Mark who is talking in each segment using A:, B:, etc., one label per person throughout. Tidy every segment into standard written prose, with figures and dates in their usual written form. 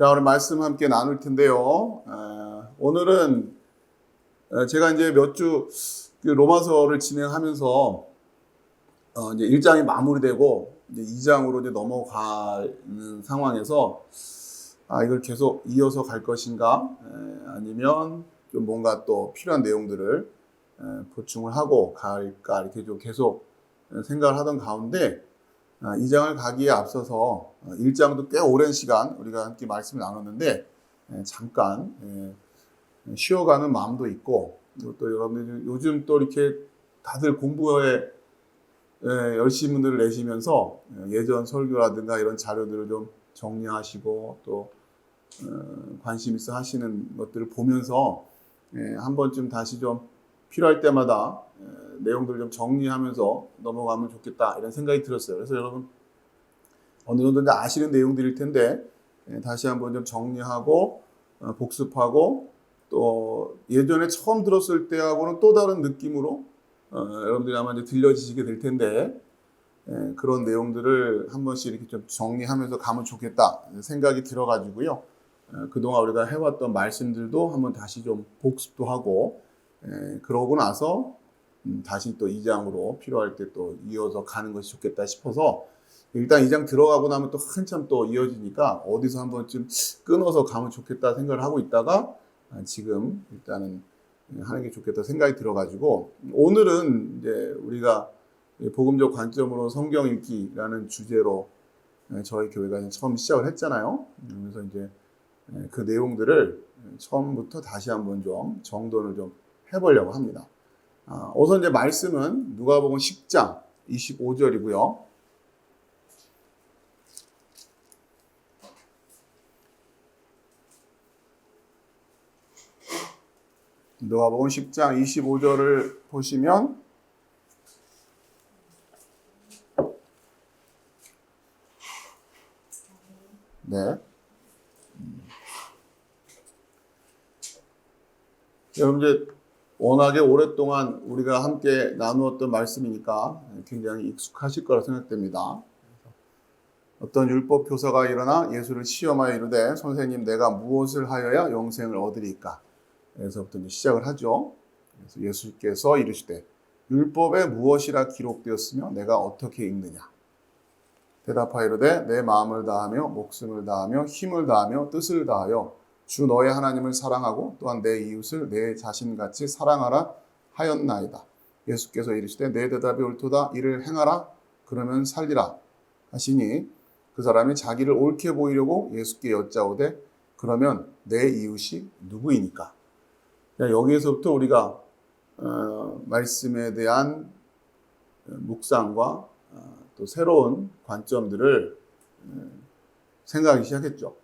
A: 자, 오늘 말씀 함께 나눌 텐데요. 오늘은 제가 이제 몇 주 로마서를 진행하면서 이제 1장이 마무리되고 이제 2장으로 이제 넘어가는 상황에서 이걸 계속 이어서 갈 것인가, 아니면 좀 뭔가 또 필요한 내용들을 보충을 하고 갈까, 이렇게 좀 계속 생각을 하던 가운데 2장을 가기에 앞서서 1장도 꽤 오랜 시간 우리가 함께 말씀을 나눴는데 잠깐 쉬어가는 마음도 있고, 또 여러분들 요즘 또 이렇게 다들 공부에 열심을 내시면서 예전 설교라든가 이런 자료들을 좀 정리하시고 또 관심 있어 하시는 것들을 보면서 한 번쯤 다시 좀 필요할 때마다 내용들을 좀 정리하면서 넘어가면 좋겠다, 이런 생각이 들었어요. 그래서 여러분 어느 정도 이제 아시는 내용들일 텐데 다시 한번 좀 정리하고 복습하고, 또 예전에 처음 들었을 때하고는 또 다른 느낌으로 여러분들이 아마 이제 들려지시게 될 텐데 그런 내용들을 한 번씩 이렇게 좀 정리하면서 가면 좋겠다 생각이 들어가지고요. 그동안 우리가 해왔던 말씀들도 한번 다시 좀 복습도 하고, 그러고 나서 다시 또 2장으로 필요할 때 또 이어서 가는 것이 좋겠다 싶어서, 일단 2장 들어가고 나면 또 한참 또 이어지니까 어디서 한 번쯤 끊어서 가면 좋겠다 생각을 하고 있다가 지금 일단은 하는 게 좋겠다 생각이 들어가지고, 오늘은 이제 우리가 복음적 관점으로 성경 읽기라는 주제로 저희 교회가 처음 시작을 했잖아요. 그래서 이제 그 내용들을 처음부터 다시 한번 좀 정돈을 좀 해보려고 합니다. 우선 이제 말씀은 누가복음 10장 25절이고요. 누가복음 10장 25절을 보시면 여러분 이제 워낙에 오랫동안 우리가 함께 나누었던 말씀이니까 굉장히 익숙하실 거라 생각됩니다. 어떤 율법 교사가 일어나 예수를 시험하여 이르되 선생님, 내가 무엇을 하여야 영생을 얻으리까? 에서부터 이제 시작을 하죠. 그래서 예수께서 이르시되 율법에 무엇이라 기록되었으며 내가 어떻게 읽느냐? 대답하여 이르되 내 마음을 다하며 목숨을 다하며 힘을 다하며 뜻을 다하여 주 너의 하나님을 사랑하고 또한 내 이웃을 내 자신같이 사랑하라 하였나이다. 예수께서 이르시되 내 대답이 옳도다. 이를 행하라. 그러면 살리라 하시니 그 사람이 자기를 옳게 보이려고 예수께 여짜오되 그러면 내 이웃이 누구이니까? 여기에서부터 우리가 말씀에 대한 묵상과 또 새로운 관점들을 생각하기 시작했죠.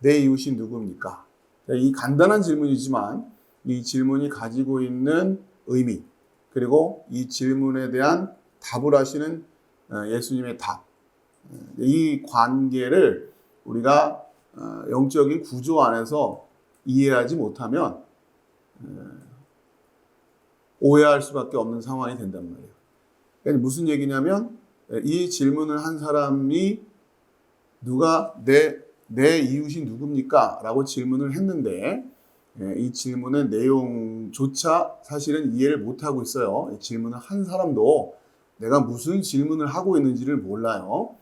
A: 내 이웃이 누굽니까? 이 간단한 질문이지만 이 질문이 가지고 있는 의미, 그리고 이 질문에 대한 답을 하시는 예수님의 답, 이 관계를 우리가 영적인 구조 안에서 이해하지 못하면 오해할 수밖에 없는 상황이 된단 말이에요. 그러니까 무슨 얘기냐면, 이 질문을 한 사람이 누가 내 이웃이 누굽니까? 라고 질문을 했는데 이 질문의 내용조차 사실은 이해를 못하고 있어요. 이 질문을 한 사람도 내가 무슨 질문을 하고 있는지를 몰라요.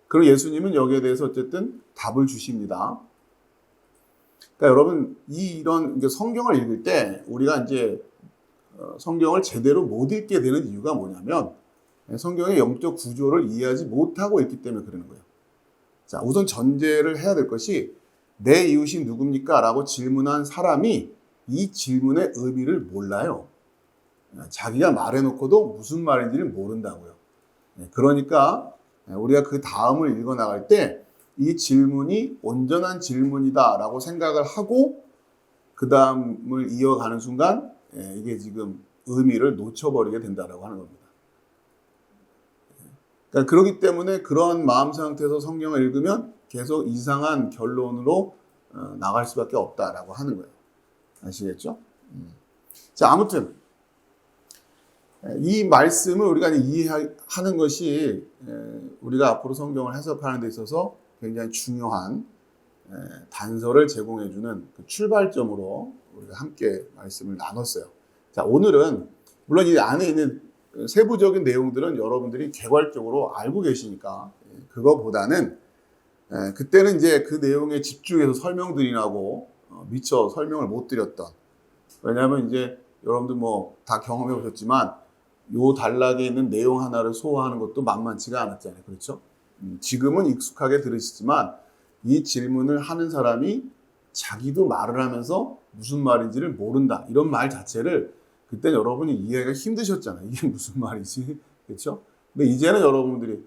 A: 그럼 예수님은 여기에 대해서 어쨌든 답을 주십니다. 그러니까 여러분, 이런 성경을 읽을 때 우리가 이제 성경을 제대로 못 읽게 되는 이유가 뭐냐면 성경의 영적 구조를 이해하지 못하고 있기 때문에 그러는 거예요. 자, 우선 전제를 해야 될 것이 내 이웃이 누굽니까? 라고 질문한 사람이 이 질문의 의미를 몰라요. 자기가 말해놓고도 무슨 말인지를 모른다고요. 그러니까 우리가 그 다음을 읽어나갈 때 이 질문이 온전한 질문이다 라고 생각을 하고 그 다음을 이어가는 순간 이게 지금 의미를 놓쳐버리게 된다라고 하는 겁니다. 그러니까 그렇기 때문에 그런 마음 상태에서 성경을 읽으면 계속 이상한 결론으로 나갈 수밖에 없다라고 하는 거예요. 아시겠죠? 자, 아무튼 이 말씀을 우리가 이해하는 것이 우리가 앞으로 성경을 해석하는 데 있어서 굉장히 중요한 단서를 제공해주는 그 출발점으로 우리가 함께 말씀을 나눴어요. 자, 오늘은 물론 이 안에 있는 세부적인 내용들은 여러분들이 개괄적으로 알고 계시니까 그거보다는 그때는 이제 그 내용에 집중해서 설명드리라고 미처 설명을 못 드렸던, 왜냐하면 이제 여러분들 뭐 다 경험해 보셨지만 요 단락에 있는 내용 하나를 소화하는 것도 만만치가 않았잖아요. 그렇죠? 지금은 익숙하게 들으시지만 이 질문을 하는 사람이 자기도 말을 하면서 무슨 말인지를 모른다, 이런 말 자체를 그때 여러분이 이해가 힘드셨잖아요. 이게 무슨 말이지? 그렇죠? 근데 이제는 여러분들이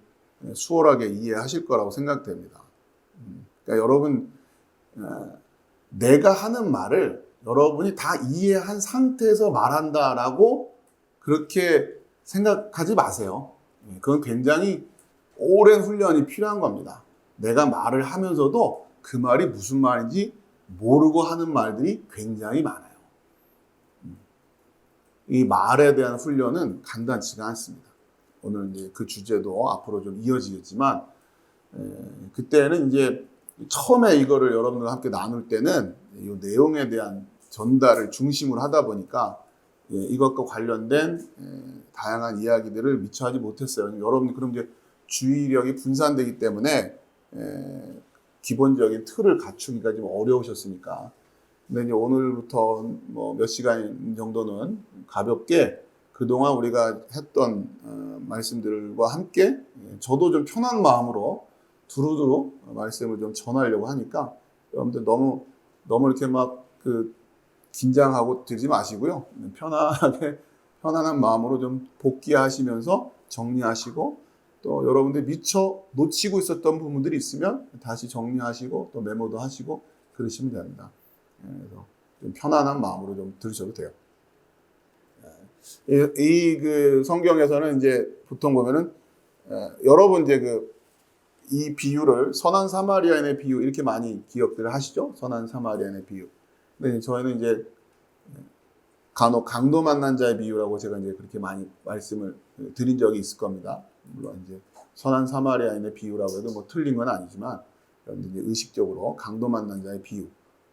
A: 수월하게 이해하실 거라고 생각됩니다. 그러니까 여러분, 내가 하는 말을 여러분이 다 이해한 상태에서 말한다라고 그렇게 생각하지 마세요. 그건 굉장히 오랜 훈련이 필요한 겁니다. 내가 말을 하면서도 그 말이 무슨 말인지 모르고 하는 말들이 굉장히 많아요. 이 말에 대한 훈련은 간단치가 않습니다. 오늘 이제 그 주제도 앞으로 좀 이어지겠지만, 그때는 이제 처음에 이거를 여러분들과 함께 나눌 때는 이 내용에 대한 전달을 중심으로 하다 보니까 이것과 관련된 다양한 이야기들을 미처 하지 못했어요. 여러분이 그럼 이제 주의력이 분산되기 때문에 기본적인 틀을 갖추기가 좀 어려우셨으니까. 근데 이제 오늘부터 뭐 몇 시간 정도는 가볍게 그동안 우리가 했던 말씀들과 함께 저도 좀 편한 마음으로 두루두루 말씀을 좀 전하려고 하니까 여러분들 너무 이렇게 막 긴장하고 들지 마시고요. 편안한 마음으로 좀 복귀하시면서 정리하시고, 또 여러분들 미처 놓치고 있었던 부분들이 있으면 다시 정리하시고 또 메모도 하시고 그러시면 됩니다. 그래서 좀 편안한 마음으로 좀 들으셔도 돼요. 이 성경에서는 이제 보통 보면은 여러분 이제 이 비유를 선한 사마리아인의 비유 이렇게 많이 기억들을 하시죠? 선한 사마리아인의 비유. 근데 저희는 이제 간혹 강도 만난 자의 비유라고 제가 이제 그렇게 많이 말씀을 드린 적이 있을 겁니다. 물론 이제 선한 사마리아인의 비유라고 해도 뭐 틀린 건 아니지만 이제 의식적으로 강도 만난 자의 비유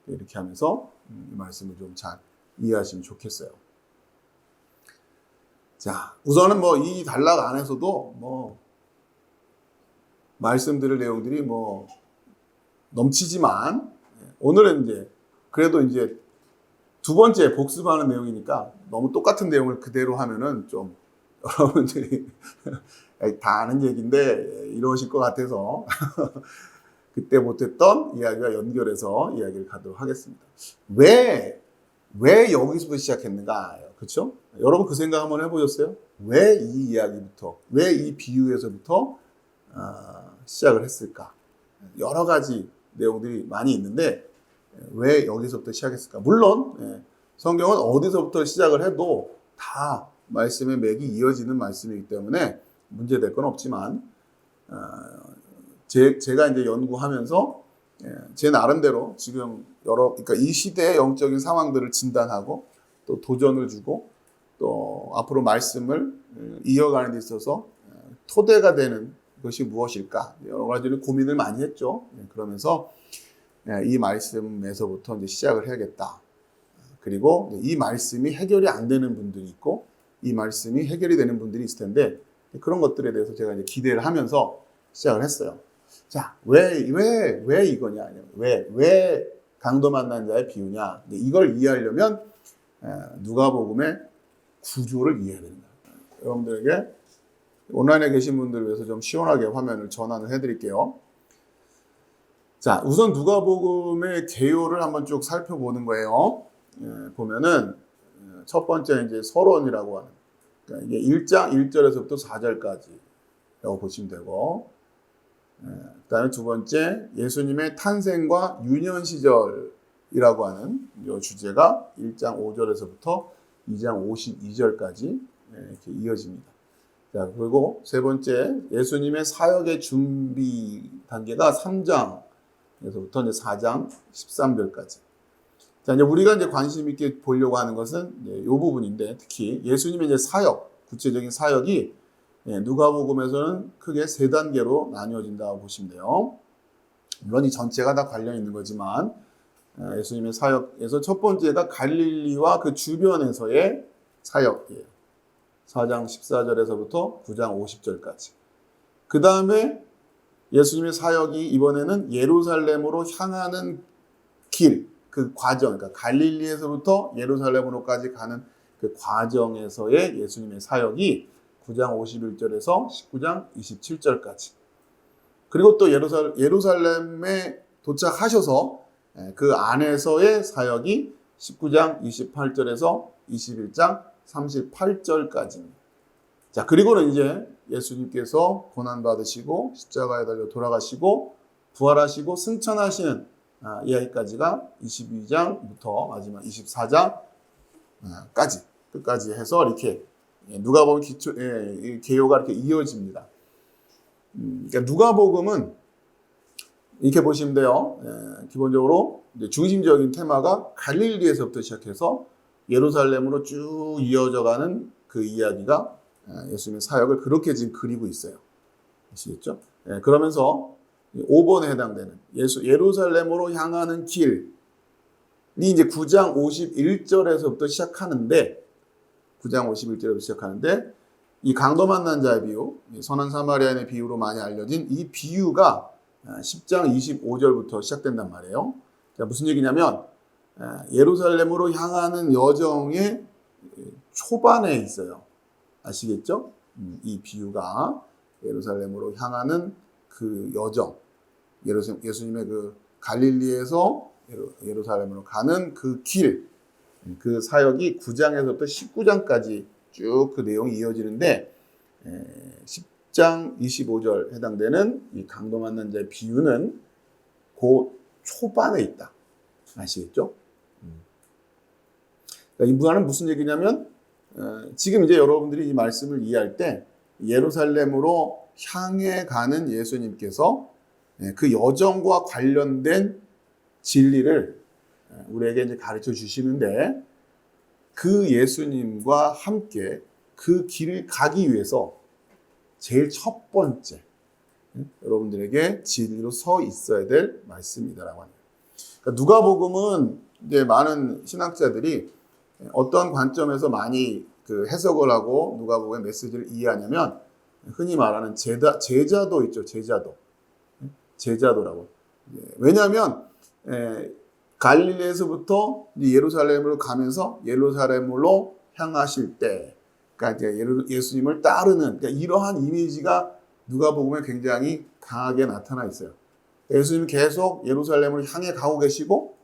A: 이렇게 하면서 이 말씀을 좀 잘 이해하시면 좋겠어요. 자, 우선은 뭐 이 단락 안에서도 뭐 말씀드릴 내용들이 뭐 넘치지만 오늘은 이제 그래도 이제 두 번째 복습하는 내용이니까 너무 똑같은 내용을 그대로 하면은 좀 여러분들이 다 아는 얘기인데 이러실 것 같아서 그때 못했던 이야기와 연결해서 이야기를 가도록 하겠습니다. 왜 여기서부터 시작했는가? 그렇죠? 여러분 그 생각 한번 해보셨어요? 왜 이 이야기부터, 왜 이 비유에서부터 시작을 했을까? 여러 가지 내용들이 많이 있는데 왜 여기서부터 시작했을까? 물론 성경은 어디서부터 시작을 해도 다 말씀의 맥이 이어지는 말씀이기 때문에 문제될 건 없지만 제가 이제 연구하면서 제 나름대로 지금 그러니까 이 시대의 영적인 상황들을 진단하고 또 도전을 주고 또 앞으로 말씀을 이어가는 데 있어서 토대가 되는 것이 무엇일까? 여러 가지를 고민을 많이 했죠. 그러면서 이 말씀에서부터 이제 시작을 해야겠다. 그리고 이 말씀이 해결이 안 되는 분들이 있고 이 말씀이 해결이 되는 분들이 있을 텐데 그런 것들에 대해서 제가 이제 기대를 하면서 시작을 했어요. 자, 왜 이거냐? 왜 강도 만난 자의 비유냐? 이걸 이해하려면 누가복음의 구조를 이해해야 된다. 여러분들에게 온라인에 계신 분들을 위해서 좀 시원하게 화면을 전환을 해드릴게요. 자, 우선 누가복음의 개요를 한번 쭉 살펴보는 거예요. 보면은 첫 번째 이제 서론이라고 하는, 그러니까 이게 1장 1절에서부터 4절까지라고 보시면 되고, 그다음에 두 번째 예수님의 탄생과 유년 시절이라고 하는 이 주제가 1장 5절에서부터 2장 52절까지 이렇게 이어집니다. 자, 그리고 세 번째 예수님의 사역의 준비 단계가 3장에서부터 이제 4장 13절까지. 자, 이제 우리가 이제 관심 있게 보려고 하는 것은 이 부분인데, 특히 예수님의 이제 사역, 구체적인 사역이 누가복음에서는 크게 세 단계로 나뉘어진다고 보시면 돼요. 물론 이 전체가 다 관련 있는 거지만 예수님의 사역에서 첫 번째가 갈릴리와 그 주변에서의 사역이에요. 4장 14절에서부터 9장 50절까지. 그 다음에 예수님의 사역이 이번에는 예루살렘으로 향하는 길, 그 과정, 그러니까 갈릴리에서부터 예루살렘으로까지 가는 그 과정에서의 예수님의 사역이 9장 51절에서 19장 27절까지. 그리고 또 예루살렘에 도착하셔서 그 안에서의 사역이 19장 28절에서 21장 38절까지입니다. 자, 그리고는 이제 예수님께서 고난받으시고 십자가에 달려 돌아가시고 부활하시고 승천하시는 이야기까지가 22장부터 마지막 24장까지 끝까지 해서 이렇게 누가복음 개요가 이렇게 이어집니다. 그러니까 누가복음은 이렇게 보시면 돼요. 기본적으로 이제 중심적인 테마가 갈릴리에서부터 시작해서 예루살렘으로 쭉 이어져가는 그 이야기가 예수님의 사역을 그렇게 지금 그리고 있어요. 아시겠죠? 그러면서 5번에 해당되는 예루살렘으로 향하는 길이 이제 9장 51절에서부터 시작하는데, 9장 51절에부터 시작하는데, 이 강도 만난 자의 비유, 선한 사마리아인의 비유로 많이 알려진 이 비유가 10장 25절부터 시작된단 말이에요. 자, 무슨 얘기냐면, 예루살렘으로 향하는 여정의 초반에 있어요. 아시겠죠? 이 비유가 예루살렘으로 향하는 그 여정, 예수님의 그 갈릴리에서 예루살렘으로 가는 그 길, 그 사역이 9장에서부터 19장까지 쭉 그 내용이 이어지는데, 10장 25절 해당되는 이 강도 만난 자의 비유는 그 초반에 있다. 아시겠죠? 이 말은 무슨 얘기냐면, 지금 이제 여러분들이 이 말씀을 이해할 때 예루살렘으로 향해 가는 예수님께서 그 여정과 관련된 진리를 우리에게 이제 가르쳐 주시는데, 그 예수님과 함께 그 길을 가기 위해서 제일 첫 번째 여러분들에게 진리로 서 있어야 될 말씀이다라고 합니다. 그러니까 누가복음은 이제 많은 신학자들이 어떤 관점에서 많이 그 해석을 하고 누가복음의 메시지를 이해하냐면, 흔히 말하는 제자도 있죠. 제자도라고. 왜냐하면 갈릴리에서부터 예루살렘으로 가면서 예루살렘으로 향하실 때, 그러니까 이제 예수님을 따르는, 그러니까 이러한 이미지가 누가복음에 굉장히 강하게 나타나 있어요. 예수님이 계속 예루살렘을 향해 가고 계시고,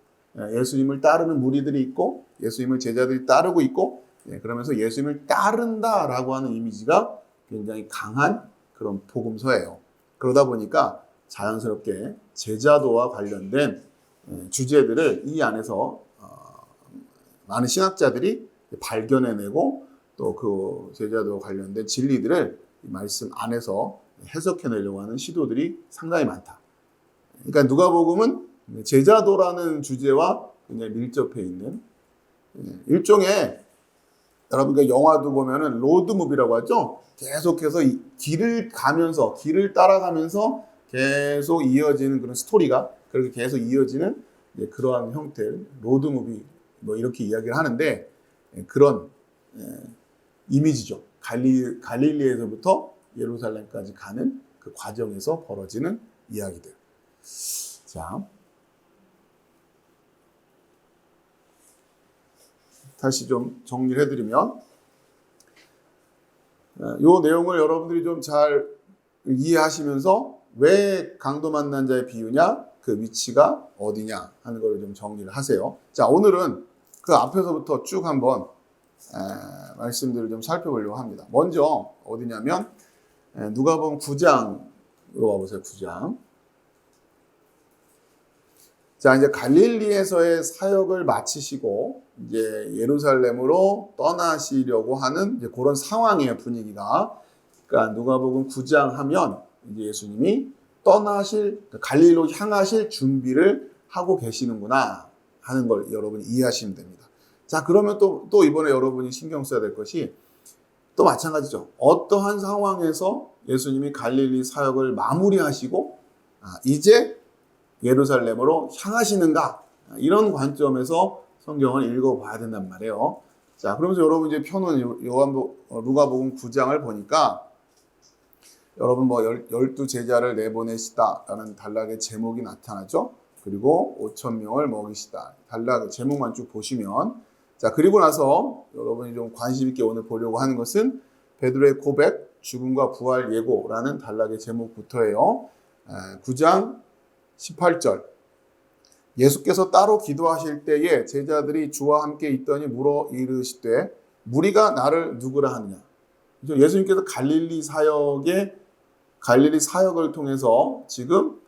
A: 예수님을 따르는 무리들이 있고, 예수님을 제자들이 따르고 있고, 그러면서 예수님을 따른다라고 하는 이미지가 굉장히 강한 그런 복음서예요. 그러다 보니까 자연스럽게 제자도와 관련된 주제들을 이 안에서 많은 신학자들이 발견해내고, 또 그 제자도와 관련된 진리들을 이 말씀 안에서 해석해내려고 하는 시도들이 상당히 많다. 그러니까 누가복음은 제자도라는 주제와 굉장히 밀접해 있는 일종의, 여러분들 영화도 보면은 로드무비라고 하죠. 계속해서 이 길을 따라가면서 계속 이어지는 그런 스토리가 그렇게 계속 이어지는 그러한 형태를 로드무비 뭐 이렇게 이야기를 하는데, 그런 이미지죠. 갈릴리에서부터 예루살렘까지 가는 그 과정에서 벌어지는 이야기들. 자, 다시 좀 정리를 해드리면, 이 내용을 여러분들이 좀 잘 이해하시면서 왜 강도 만난 자의 비유냐, 그 위치가 어디냐 하는 걸 좀 정리를 하세요. 자, 오늘은 그 앞에서부터 쭉 한번 말씀들을 좀 살펴보려고 합니다. 먼저 어디냐면 누가복음 9장으로 와보세요. 9장. 자, 이제 갈릴리에서의 사역을 마치시고 이제 예루살렘으로 떠나시려고 하는 이제 그런 상황이에요, 분위기가. 그러니까 누가복음 9장 하면 이제 예수님이 갈릴리로 향하실 준비를 하고 계시는구나 하는 걸 여러분이 이해하시면 됩니다. 자, 그러면 또 이번에 여러분이 신경 써야 될 것이 또 마찬가지죠. 어떠한 상황에서 예수님이 갈릴리 사역을 마무리하시고 이제 예루살렘으로 향하시는가? 이런 관점에서 성경을 읽어봐야 된단 말이에요. 자, 그러면서 여러분 이제 펴놓은 누가복음 9장을 보니까 여러분 뭐 12제자를 내보내시다라는 단락의 제목이 나타나죠. 그리고 5,000명을 먹이시다. 단락의 제목만 쭉 보시면, 자, 그리고 나서 여러분이 좀 관심 있게 오늘 보려고 하는 것은 베드로의 고백, 죽음과 부활 예고라는 단락의 제목부터예요. 9장 18절. 예수께서 따로 기도하실 때에 제자들이 주와 함께 있더니 물어 이르시되 무리가 나를 누구라 하느냐. 예수님께서 갈릴리 사역을 통해서 지금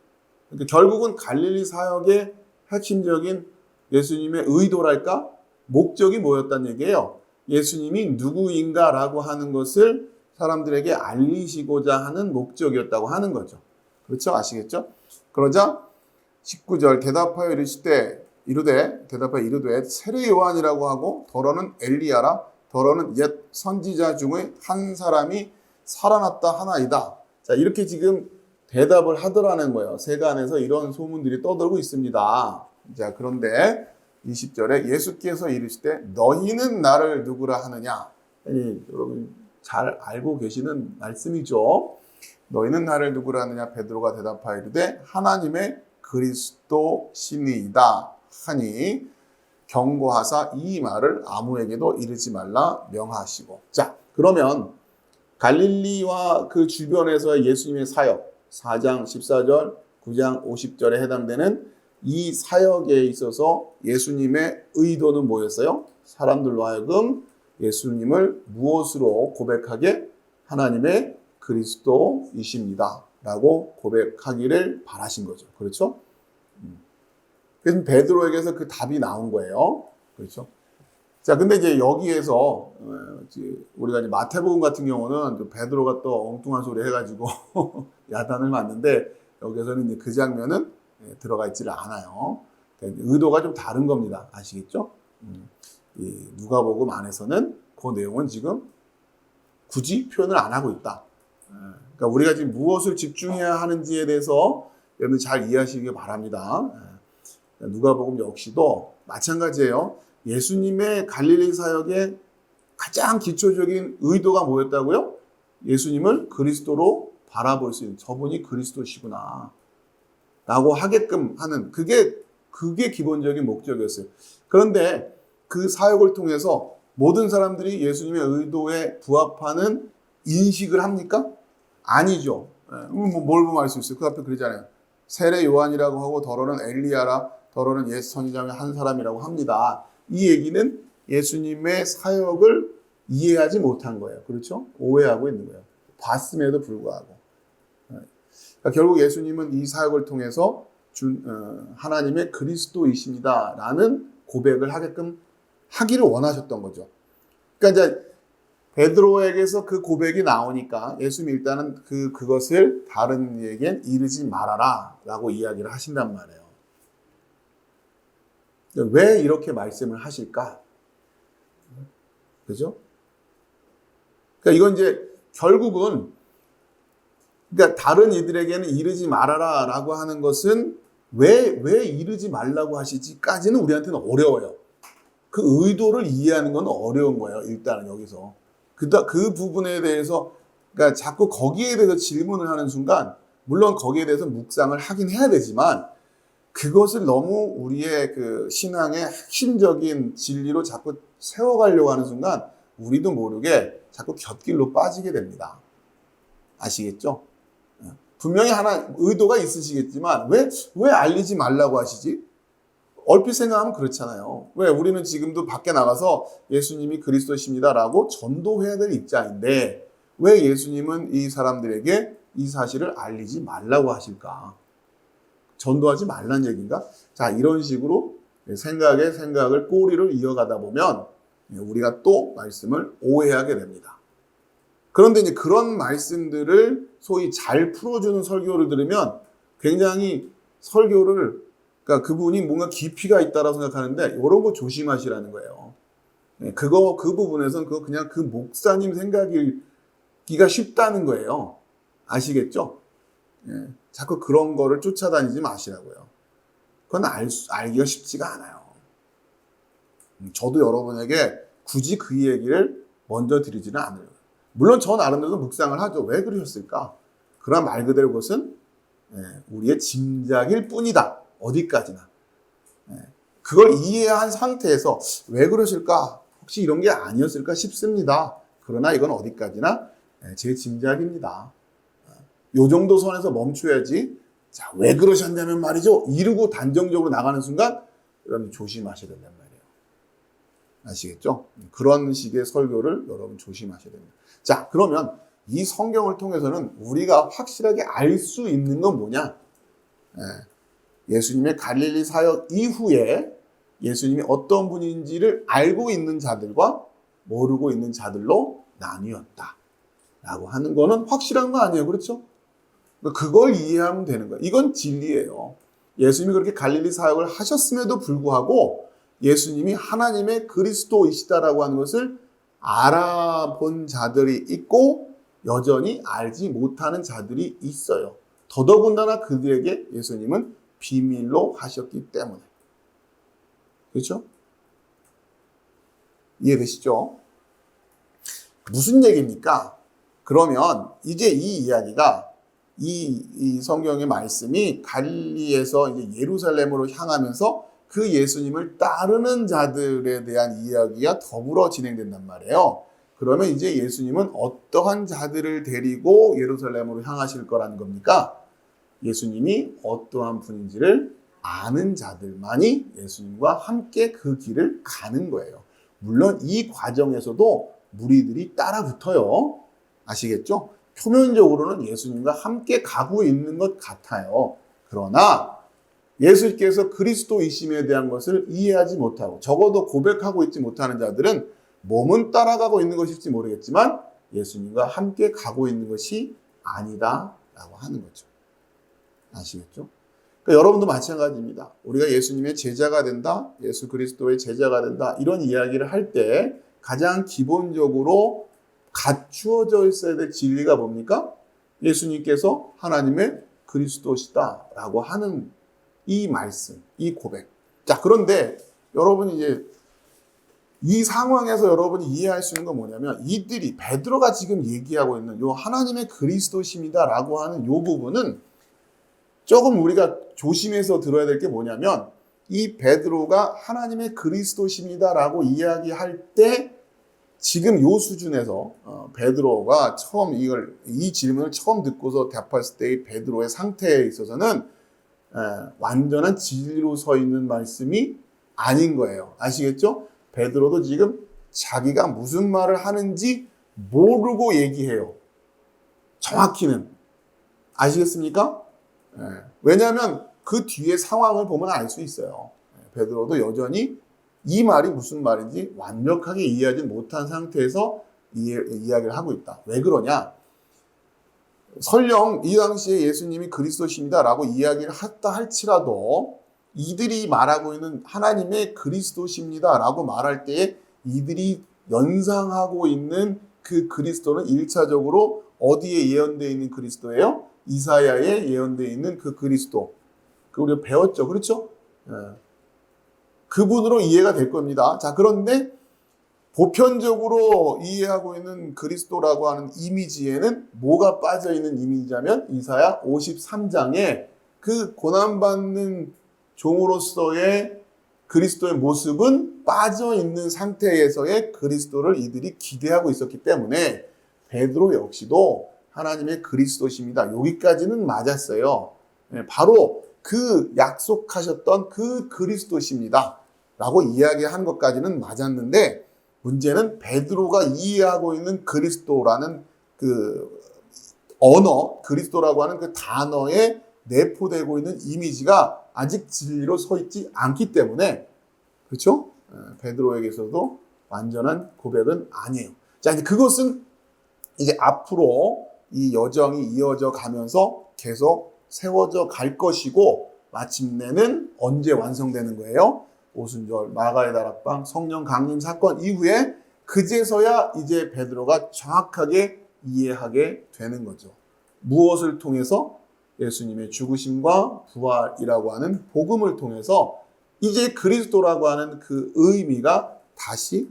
A: 결국은 갈릴리 사역의 핵심적인 예수님의 의도랄까? 목적이 뭐였단 얘기예요? 예수님이 누구인가라고 하는 것을 사람들에게 알리시고자 하는 목적이었다고 하는 거죠. 그렇죠? 아시겠죠? 그러자 19절 대답하여 이르되 세례 요한이라고 하고 더러는 엘리야라 더러는 옛 선지자 중의 한 사람이 살아났다 하나이다. 자, 이렇게 지금 대답을 하더라는 거예요. 세간에서 이런 소문들이 떠돌고 있습니다. 자, 그런데 20절에 예수께서 이르시되 너희는 나를 누구라 하느냐. 여러분 잘 알고 계시는 말씀이죠. 너희는 나를 누구라 하느냐. 베드로가 대답하여 이르되 하나님의 그리스도시니이다 하니 경고하사 이 말을 아무에게도 이르지 말라 명하시고. 자, 그러면 갈릴리와 그 주변에서의 예수님의 사역 4장 14절, 9장 50절에 해당되는 이 사역에 있어서 예수님의 의도는 뭐였어요? 사람들로 하여금 예수님을 무엇으로 고백하게? 하나님의 그리스도이십니다 라고 고백하기를 바라신 거죠. 그렇죠? 그래서 베드로에게서 그 답이 나온 거예요. 그렇죠? 자, 근데 이제 여기에서 우리가 이제 마태복음 같은 경우는 베드로가 또 엉뚱한 소리 해가지고 야단을 맞는데 여기서는 이제 그 장면은 들어가 있지를 않아요. 의도가 좀 다른 겁니다. 아시겠죠? 이 누가복음 안에서는 그 내용은 지금 굳이 표현을 안 하고 있다. 그러니까 우리가 지금 무엇을 집중해야 하는지에 대해서 여러분 잘 이해하시기 바랍니다. 누가복음 역시도 마찬가지예요. 예수님의 갈릴리 사역의 가장 기초적인 의도가 뭐였다고요? 예수님을 그리스도로 바라볼 수 있는, 저분이 그리스도시구나 라고 하게끔 하는, 그게 기본적인 목적이었어요. 그런데 그 사역을 통해서 모든 사람들이 예수님의 의도에 부합하는 인식을 합니까? 아니죠. 뭘 보면 알 수 있어요? 그 앞에 그러잖아요. 세례 요한이라고 하고 더러는 엘리야라 더러는 옛 선지자의 한 사람이라고 합니다. 이 얘기는 예수님의 사역을 이해하지 못한 거예요. 그렇죠? 오해하고 있는 거예요. 봤음에도 불구하고. 그러니까 결국 예수님은 이 사역을 통해서 하나님의 그리스도이십니다 라는 고백을 하게끔 하기를 원하셨던 거죠. 그러니까 이제 베드로에게서 그 고백이 나오니까 예수님이 일단은 그것을 다른 이에겐 이르지 말아라 라고 이야기를 하신단 말이에요. 왜 이렇게 말씀을 하실까? 그죠? 그러니까 이건 이제 결국은 그러니까 다른 이들에게는 이르지 말아라 라고 하는 것은 왜 이르지 말라고 하시지까지는 우리한테는 어려워요. 그 의도를 이해하는 건 어려운 거예요. 일단은 여기서. 그 부분에 대해서, 그러니까 자꾸 거기에 대해서 질문을 하는 순간, 물론 거기에 대해서 묵상을 하긴 해야 되지만, 그것을 너무 우리의 그 신앙의 핵심적인 진리로 자꾸 세워가려고 하는 순간, 우리도 모르게 자꾸 곁길로 빠지게 됩니다. 아시겠죠? 분명히 하나 의도가 있으시겠지만, 왜 알리지 말라고 하시지? 얼핏 생각하면 그렇잖아요. 왜? 우리는 지금도 밖에 나가서 예수님이 그리스도십니다라고 전도해야 될 입장인데 왜 예수님은 이 사람들에게 이 사실을 알리지 말라고 하실까? 전도하지 말란 얘기인가? 자, 이런 식으로 생각을 꼬리를 이어가다 보면 우리가 또 말씀을 오해하게 됩니다. 그런데 이제 그런 말씀들을 소위 잘 풀어주는 설교를 들으면 굉장히 설교를 그러니까 그분이 뭔가 깊이가 있다라고 생각하는데 이런 거 조심하시라는 거예요. 그 부분에서는 그냥 그 목사님 생각이기가 쉽다는 거예요. 아시겠죠? 자꾸 그런 거를 쫓아다니지 마시라고요. 그건 알기가 쉽지가 않아요. 저도 여러분에게 굳이 그 얘기를 먼저 드리지는 않아요. 물론 저 나름대로 묵상을 하죠. 왜 그러셨을까? 그러나 말 그대로 그것은 우리의 짐작일 뿐이다. 어디까지나. 그걸 이해한 상태에서 왜 그러실까? 혹시 이런 게 아니었을까 싶습니다. 그러나 이건 어디까지나 제 짐작입니다. 요 정도 선에서 멈춰야지. 자, 왜 그러셨냐면 말이죠. 이러고 단정적으로 나가는 순간 여러분 조심하셔야 된단 말이에요. 아시겠죠? 그런 식의 설교를 여러분 조심하셔야 됩니다. 자, 그러면 이 성경을 통해서는 우리가 확실하게 알 수 있는 건 뭐냐? 예수님의 갈릴리 사역 이후에 예수님이 어떤 분인지를 알고 있는 자들과 모르고 있는 자들로 나뉘었다. 라고 하는 거는 확실한 거 아니에요. 그렇죠? 그걸 이해하면 되는 거예요. 이건 진리예요. 예수님이 그렇게 갈릴리 사역을 하셨음에도 불구하고 예수님이 하나님의 그리스도이시다라고 하는 것을 알아본 자들이 있고 여전히 알지 못하는 자들이 있어요. 더더군다나 그들에게 예수님은 비밀로 하셨기 때문에. 그렇죠? 이해되시죠? 무슨 얘기입니까? 그러면 이제 이 이야기가 이 성경의 말씀이 갈릴리에서 이제 예루살렘으로 향하면서 그 예수님을 따르는 자들에 대한 이야기가 더불어 진행된단 말이에요. 그러면 이제 예수님은 어떠한 자들을 데리고 예루살렘으로 향하실 거라는 겁니까? 예수님이 어떠한 분인지를 아는 자들만이 예수님과 함께 그 길을 가는 거예요. 물론 이 과정에서도 무리들이 따라 붙어요. 아시겠죠? 표면적으로는 예수님과 함께 가고 있는 것 같아요. 그러나 예수께서 그리스도이심에 대한 것을 이해하지 못하고 적어도 고백하고 있지 못하는 자들은 몸은 따라가고 있는 것일지 모르겠지만 예수님과 함께 가고 있는 것이 아니다라고 하는 거죠. 아시겠죠? 그러니까 여러분도 마찬가지입니다. 우리가 예수님의 제자가 된다, 예수 그리스도의 제자가 된다 이런 이야기를 할 때 가장 기본적으로 갖추어져 있어야 될 진리가 뭡니까? 예수님께서 하나님의 그리스도시다라고 하는 이 말씀, 이 고백. 자, 그런데 여러분이 이제 이 상황에서 여러분이 이해할 수 있는 건 뭐냐면 이들이 베드로가 지금 얘기하고 있는 요 하나님의 그리스도십니다라고 하는 요 부분은 조금 우리가 조심해서 들어야 될 게 뭐냐면 이 베드로가 하나님의 그리스도십니다라고 이야기할 때 지금 요 수준에서 베드로가 처음 이 질문을 처음 듣고서 답했을 때의 베드로의 상태에 있어서는 완전한 진리로 서 있는 말씀이 아닌 거예요. 아시겠죠? 베드로도 지금 자기가 무슨 말을 하는지 모르고 얘기해요. 정확히는. 아시겠습니까? 왜냐하면 그 뒤에 상황을 보면 알 수 있어요. 베드로도 여전히 이 말이 무슨 말인지 완벽하게 이해하지 못한 상태에서 이야기를 하고 있다. 왜 그러냐? 설령 이 당시에 예수님이 그리스도십니다라고 이야기를 했다 할지라도 이들이 말하고 있는 하나님의 그리스도십니다라고 말할 때에 이들이 연상하고 있는 그 그리스도는 1차적으로 어디에 예언되어 있는 그리스도예요? 이사야에 예언되어 있는 그 그리스도. 그 우리가 배웠죠. 그렇죠? 그분으로 이해가 될 겁니다. 자, 그런데 보편적으로 이해하고 있는 그리스도라고 하는 이미지에는 뭐가 빠져 있는 이미지냐면 이사야 53장에 그 고난받는 종으로서의 그리스도의 모습은 빠져 있는 상태에서의 그리스도를 이들이 기대하고 있었기 때문에 베드로 역시도 하나님의 그리스도십니다. 여기까지는 맞았어요. 바로 그 약속하셨던 그 그리스도십니다. 라고 이야기한 것까지는 맞았는데 문제는 베드로가 이해하고 있는 그리스도라는 그 언어, 그리스도라고 하는 그 단어에 내포되고 있는 이미지가 아직 진리로 서 있지 않기 때문에 그렇죠? 베드로에게서도 완전한 고백은 아니에요. 자, 이제 그것은 이제 앞으로 이 여정이 이어져 가면서 계속 세워져 갈 것이고 마침내는 언제 완성되는 거예요? 오순절, 마가의 다락방, 성령 강림 사건 이후에 그제서야 이제 베드로가 정확하게 이해하게 되는 거죠. 무엇을 통해서? 예수님의 죽으심과 부활이라고 하는 복음을 통해서 이제 그리스도라고 하는 그 의미가 다시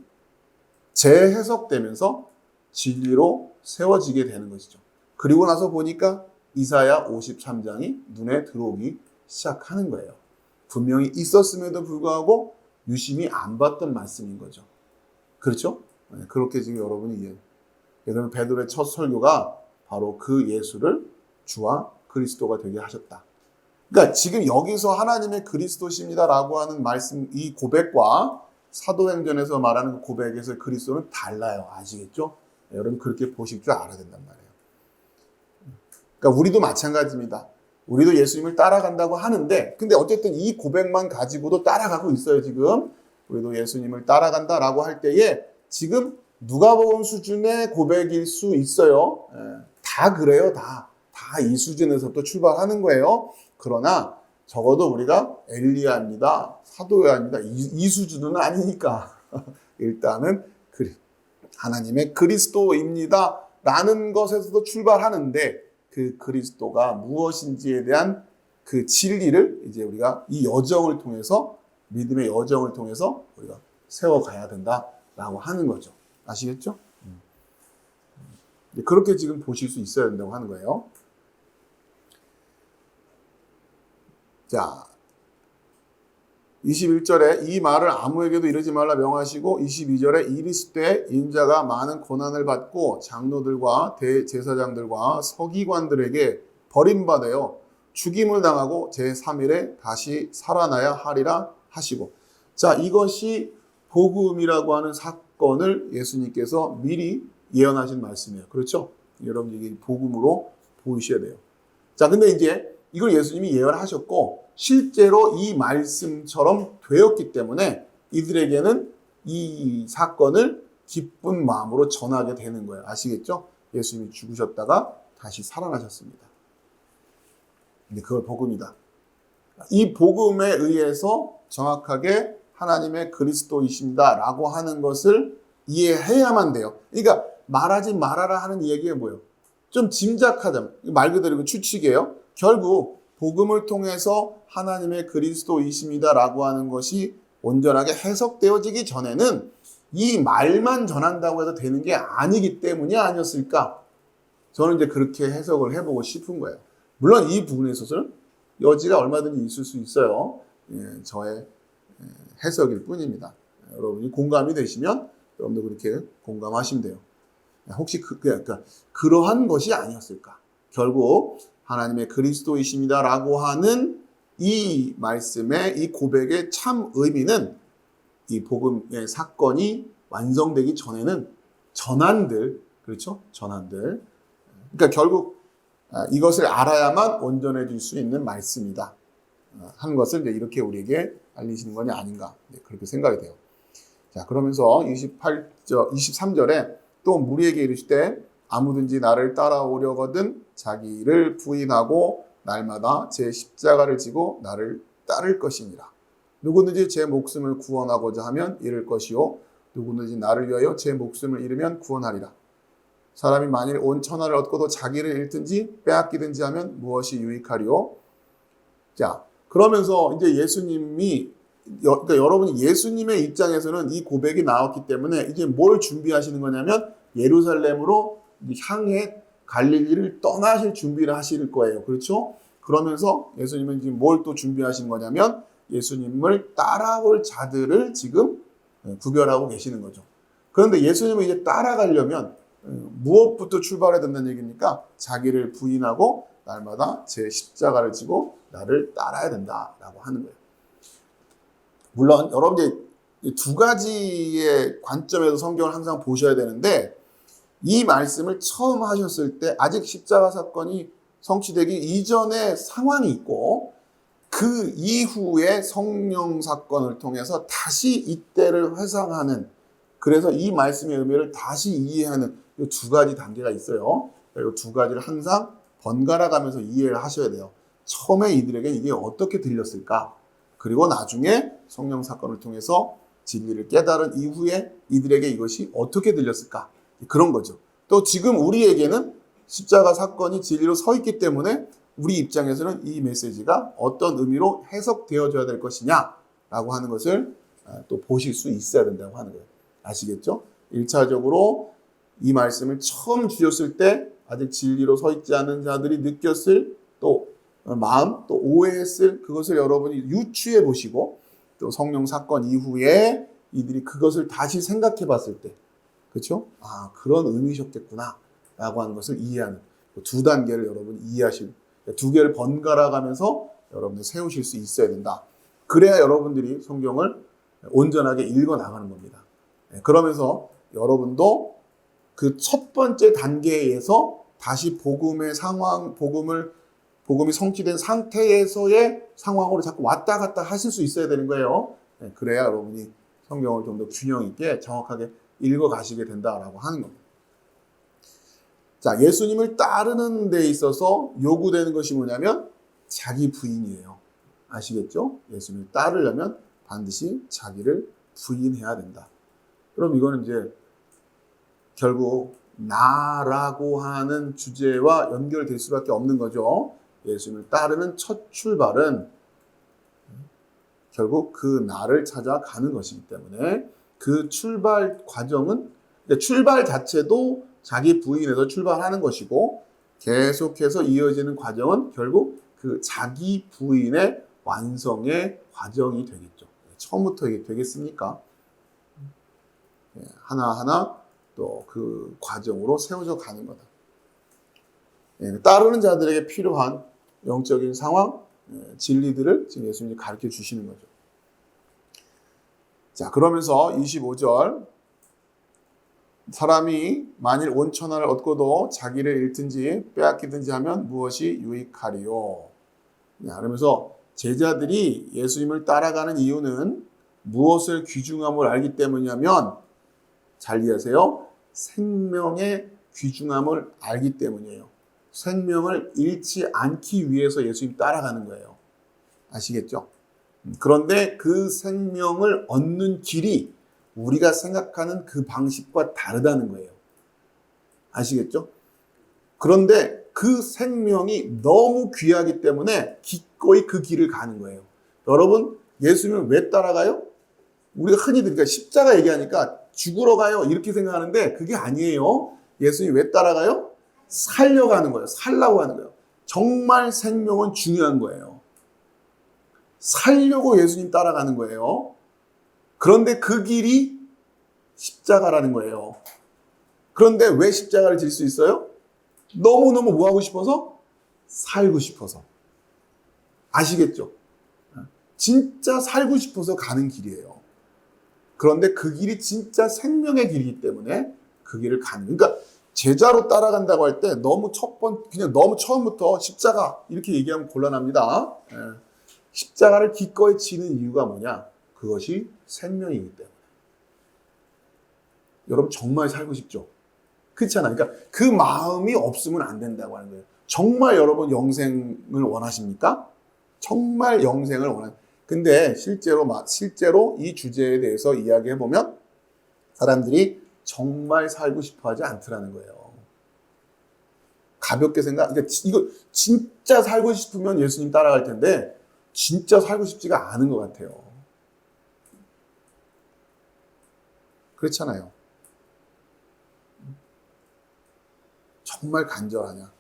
A: 재해석되면서 진리로 세워지게 되는 것이죠. 그리고 나서 보니까 이사야 53장이 눈에 들어오기 시작하는 거예요. 분명히 있었음에도 불구하고 유심히 안 봤던 말씀인 거죠. 그렇죠? 그렇게 지금 여러분이 여러분 베드로의 첫 설교가 바로 그 예수를 주와 그리스도가 되게 하셨다. 그러니까 지금 여기서 하나님의 그리스도십니다라고 하는 말씀, 이 고백과 사도행전에서 말하는 고백에서 그리스도는 달라요. 아시겠죠? 여러분 그렇게 보실 줄 알아야 된단 말이에요. 그러니까 우리도 마찬가지입니다. 우리도 예수님을 따라간다고 하는데, 근데 어쨌든 이 고백만 가지고도 따라가고 있어요, 지금. 우리도 예수님을 따라간다라고 할 때에 지금 누가복음 수준의 고백일 수 있어요. 다 그래요, 다 이 수준에서 또 출발하는 거예요. 그러나 적어도 우리가 엘리야입니다, 사도야입니다, 이 수준은 아니니까 일단은 하나님의 그리스도입니다 라는 것에서도 출발하는데, 그 그리스도가 무엇인지에 대한 그 진리를 이제 우리가 이 여정을 통해서, 믿음의 여정을 통해서 우리가 세워가야 된다라고 하는 거죠. 아시겠죠? 그렇게 지금 보실 수 있어야 된다고 하는 거예요. 자, 21절에 이 말을 아무에게도 이르지 말라 명하시고, 22절에 이르실 때 인자가 많은 고난을 받고 장로들과 대제사장들과 서기관들에게 버림받아요 죽임을 당하고 제3일에 다시 살아나야 하리라 하시고. 자, 이것이 복음이라고 하는 사건을 예수님께서 미리 예언하신 말씀이에요. 그렇죠? 여러분 이게 복음으로 보이셔야 돼요. 자, 근데 이제 이걸 예수님이 예언하셨고 실제로 이 말씀처럼 되었기 때문에 이들에게는 이 사건을 기쁜 마음으로 전하게 되는 거예요. 아시겠죠? 예수님이 죽으셨다가 다시 살아나셨습니다. 근데 그걸 복음이다. 이 복음에 의해서 정확하게 하나님의 그리스도이십니다 라고 하는 것을 이해해야만 돼요. 그러니까 말하지 말아라 하는 얘기가 뭐예요? 좀 짐작하자면, 말 그대로 추측이에요. 결국 복음을 통해서 하나님의 그리스도이십니다 라고 하는 것이 온전하게 해석되어지기 전에는 이 말만 전한다고 해서 되는 게 아니기 때문이 아니었을까? 저는 이제 그렇게 해석을 해보고 싶은 거예요. 물론 이 부분에 있어서는 여지가 얼마든지 있을 수 있어요. 저의 해석일 뿐입니다. 여러분이 공감이 되시면 여러분도 그렇게 공감하시면 돼요. 혹시 그러니까 그러한 것이 아니었을까? 결국 하나님의 그리스도이십니다 라고 하는 이 말씀의 이 고백의 참 의미는 이 복음의 사건이 완성되기 전에는 전환들, 그렇죠? 전환들. 그러니까 결국 이것을 알아야만 온전해질 수 있는 말씀이다 하는 것을 이제 이렇게 우리에게 알리시는 것이 아닌가, 그렇게 생각이 돼요. 자, 그러면서 23절에 또 무리에게 이르시되 아무든지 나를 따라오려거든 자기를 부인하고 날마다 제 십자가를 지고 나를 따를 것이니라. 누구든지 제 목숨을 구원하고자 하면 잃을 것이요 누구든지 나를 위하여 제 목숨을 잃으면 구원하리라. 사람이 만일 온 천하를 얻고도 자기를 잃든지 빼앗기든지 하면 무엇이 유익하리요? 자, 그러면서 이제 예수님이, 그러니까 여러분이 예수님의 입장에서는 이 고백이 나왔기 때문에 이제 뭘 준비하시는 거냐면 예루살렘으로 향해 갈릴리를 떠나실 준비를 하실 거예요. 그렇죠? 그러면서 예수님은 지금 뭘 또 준비하신 거냐면 예수님을 따라올 자들을 지금 구별하고 계시는 거죠. 그런데 예수님을 이제 따라가려면 무엇부터 출발해야 된다는 얘기입니까? 자기를 부인하고 날마다 제 십자가를 지고 나를 따라야 된다라고 하는 거예요. 물론 여러분들 두 가지의 관점에서 성경을 항상 보셔야 되는데, 이 말씀을 처음 하셨을 때 아직 십자가 사건이 성취되기 이전의 상황이 있고 그 이후에 성령 사건을 통해서 다시 이때를 회상하는, 그래서 이 말씀의 의미를 다시 이해하는 이 두 가지 단계가 있어요. 이 두 가지를 항상 번갈아 가면서 이해를 하셔야 돼요. 처음에 이들에게 이게 어떻게 들렸을까? 그리고 나중에 성령 사건을 통해서 진리를 깨달은 이후에 이들에게 이것이 어떻게 들렸을까? 그런 거죠. 또 지금 우리에게는 십자가 사건이 진리로 서 있기 때문에 우리 입장에서는 이 메시지가 어떤 의미로 해석되어져야 될 것이냐라고 하는 것을 또 보실 수 있어야 된다고 하는 거예요. 아시겠죠? 1차적으로 이 말씀을 처음 주셨을 때 아직 진리로 서 있지 않은 자들이 느꼈을 또 마음, 또 오해했을 그것을 여러분이 유추해 보시고 또 성령 사건 이후에 이들이 그것을 다시 생각해 봤을 때, 그렇죠? 아, 그런 의미셨겠구나 라고 하는 것을 이해하는 두 단계를 여러분이 이해하실, 두 개를 번갈아 가면서 여러분들 세우실 수 있어야 된다. 그래야 여러분들이 성경을 온전하게 읽어 나가는 겁니다. 그러면서 여러분도 그 첫 번째 단계에서 다시 복음의 상황, 복음이 성취된 상태에서의 상황으로 자꾸 왔다 갔다 하실 수 있어야 되는 거예요. 그래야 여러분이 성경을 좀 더 균형 있게 정확하게 읽어 가시게 된다라고 하는 겁니다. 자, 예수님을 따르는 데 있어서 요구되는 것이 뭐냐면 자기 부인이에요. 아시겠죠? 예수님을 따르려면 반드시 자기를 부인해야 된다. 그럼 이거는 이제 결국 나라고 하는 주제와 연결될 수밖에 없는 거죠. 예수님을 따르는 첫 출발은 결국 그 나를 찾아가는 것이기 때문에 그 출발 과정은, 출발 자체도 자기 부인에서 출발하는 것이고 계속해서 이어지는 과정은 결국 그 자기 부인의 완성의 과정이 되겠죠. 처음부터 이게 되겠습니까? 하나하나 또 그 과정으로 세워져 가는 거다. 따르는 자들에게 필요한 영적인 상황, 진리들을 지금 예수님이 가르쳐 주시는 거죠. 자, 그러면서 25절, 사람이 만일 온 천하를 얻고도 자기를 잃든지 빼앗기든지 하면 무엇이 유익하리요? 그러면서 제자들이 예수님을 따라가는 이유는 무엇을 귀중함을 알기 때문이냐면, 잘 이해하세요. 생명의 귀중함을 알기 때문이에요. 생명을 잃지 않기 위해서 예수님 따라가는 거예요. 아시겠죠? 그런데 그 생명을 얻는 길이 우리가 생각하는 그 방식과 다르다는 거예요. 아시겠죠? 그런데 그 생명이 너무 귀하기 때문에 기꺼이 그 길을 가는 거예요. 여러분, 예수님을 왜 따라가요? 우리가 흔히 그러니까 십자가 얘기하니까 죽으러 가요 이렇게 생각하는데 그게 아니에요. 예수님이 왜 따라가요? 살려가는 거예요. 살라고 하는 거예요. 정말 생명은 중요한 거예요. 살려고 예수님 따라가는 거예요. 그런데 그 길이 십자가라는 거예요. 그런데 왜 십자가를 질 수 있어요? 너무너무 뭐 하고 싶어서? 살고 싶어서. 아시겠죠? 진짜 살고 싶어서 가는 길이에요. 그런데 그 길이 진짜 생명의 길이기 때문에 그 길을 가는. 그러니까 제자로 따라간다고 할 때 너무 그냥 너무 처음부터 십자가 이렇게 얘기하면 곤란합니다. 십자가를 기꺼이 지는 이유가 뭐냐? 그것이 생명이기 때문에. 여러분 정말 살고 싶죠? 그렇잖아요. 그러니까 그 마음이 없으면 안 된다고 하는 거예요. 정말 여러분 영생을 원하십니까? 정말 영생을 근데 실제로 이 주제에 대해서 이야기해 보면 사람들이 정말 살고 싶어 하지 않더라는 거예요. 가볍게 그러니까 이거 진짜 살고 싶으면 예수님 따라갈 텐데 진짜 살고 싶지가 않은 것 같아요. 그렇잖아요. 정말 간절하냐?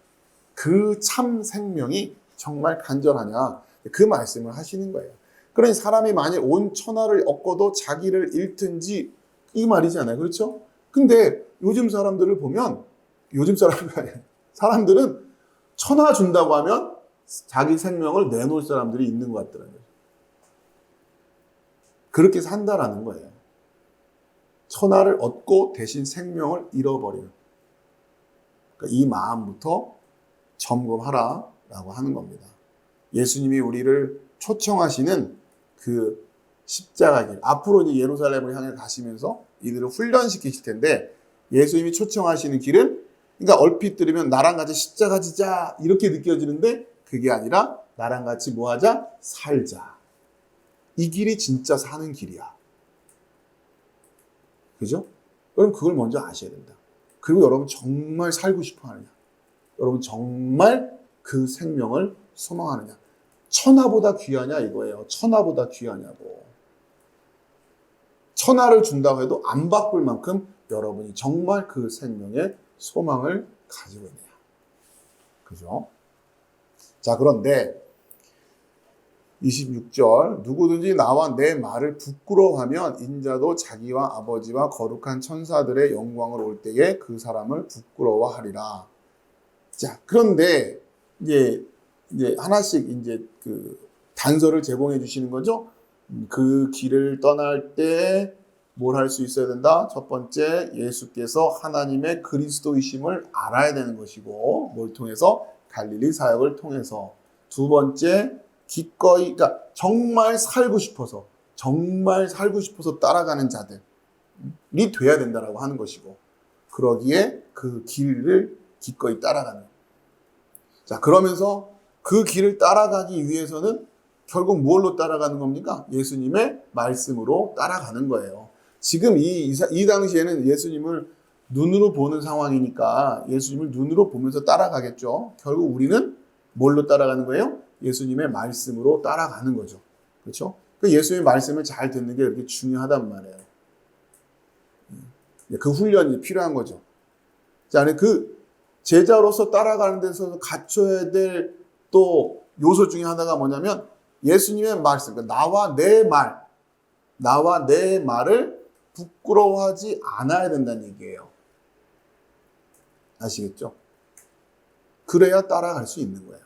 A: 그 참 생명이 정말 간절하냐? 그 말씀을 하시는 거예요. 그러니 사람이 만일 온 천하를 얻고도 자기를 잃든지 이 말이잖아요. 그렇죠? 근데 요즘 사람들을 보면 사람들은 천하 준다고 하면 자기 생명을 내놓을 사람들이 있는 것 같더라고요. 그렇게 산다라는 거예요. 천하를 얻고 대신 생명을 잃어버리는. 그러니까 이 마음부터 점검하라라고 하는 겁니다. 예수님이 우리를 초청하시는 그 십자가 길, 앞으로 이제 예루살렘을 향해 가시면서 이들을 훈련시키실 텐데 예수님이 초청하시는 길은 그러니까 얼핏 들으면 나랑 같이 십자가 지자 이렇게 느껴지는데 그게 아니라 나랑 같이 뭐 하자? 살자. 이 길이 진짜 사는 길이야. 그죠? 여러분 그걸 먼저 아셔야 된다. 그리고 여러분 정말 살고 싶어 하느냐? 여러분 정말 그 생명을 소망하느냐. 천하보다 귀하냐 이거예요. 천하보다 귀하냐고. 천하를 준다고 해도 안 바꿀 만큼 여러분이 정말 그 생명의 소망을 가지고 있느냐. 그죠? 자, 그런데 26절 누구든지 나와 내 말을 부끄러워하면 인자도 자기와 아버지와 거룩한 천사들의 영광을 올 때에 그 사람을 부끄러워하리라. 자, 그런데 이제 하나씩 이제 그 단서를 제공해 주시는 거죠. 그 길을 떠날 때 뭘 할 수 있어야 된다? 첫 번째, 예수께서 하나님의 그리스도이심을 알아야 되는 것이고, 뭘 통해서? 갈릴리 사역을 통해서. 두 번째, 기꺼이, 그러니까 정말 살고 싶어서 따라가는 자들이 돼야 된다라고 하는 것이고, 그러기에 그 길을 기꺼이 따라가는. 자, 그러면서 그 길을 따라가기 위해서는 결국 뭘로 따라가는 겁니까? 예수님의 말씀으로 따라가는 거예요. 지금 이 당시에는 예수님을 눈으로 보는 상황이니까 예수님을 눈으로 보면서 따라가겠죠. 결국 우리는 뭘로 따라가는 거예요? 예수님의 말씀으로 따라가는 거죠. 그렇죠? 그 예수님의 말씀을 잘 듣는 게 이렇게 중요하단 말이에요. 그 훈련이 필요한 거죠. 자, 그 제자로서 따라가는 데서 갖춰야 될 또 요소 중에 하나가 뭐냐면 예수님의 말씀, 그러니까 나와 내 말을 부끄러워하지 않아야 된다는 얘기예요. 아시겠죠? 그래야 따라갈 수 있는 거예요.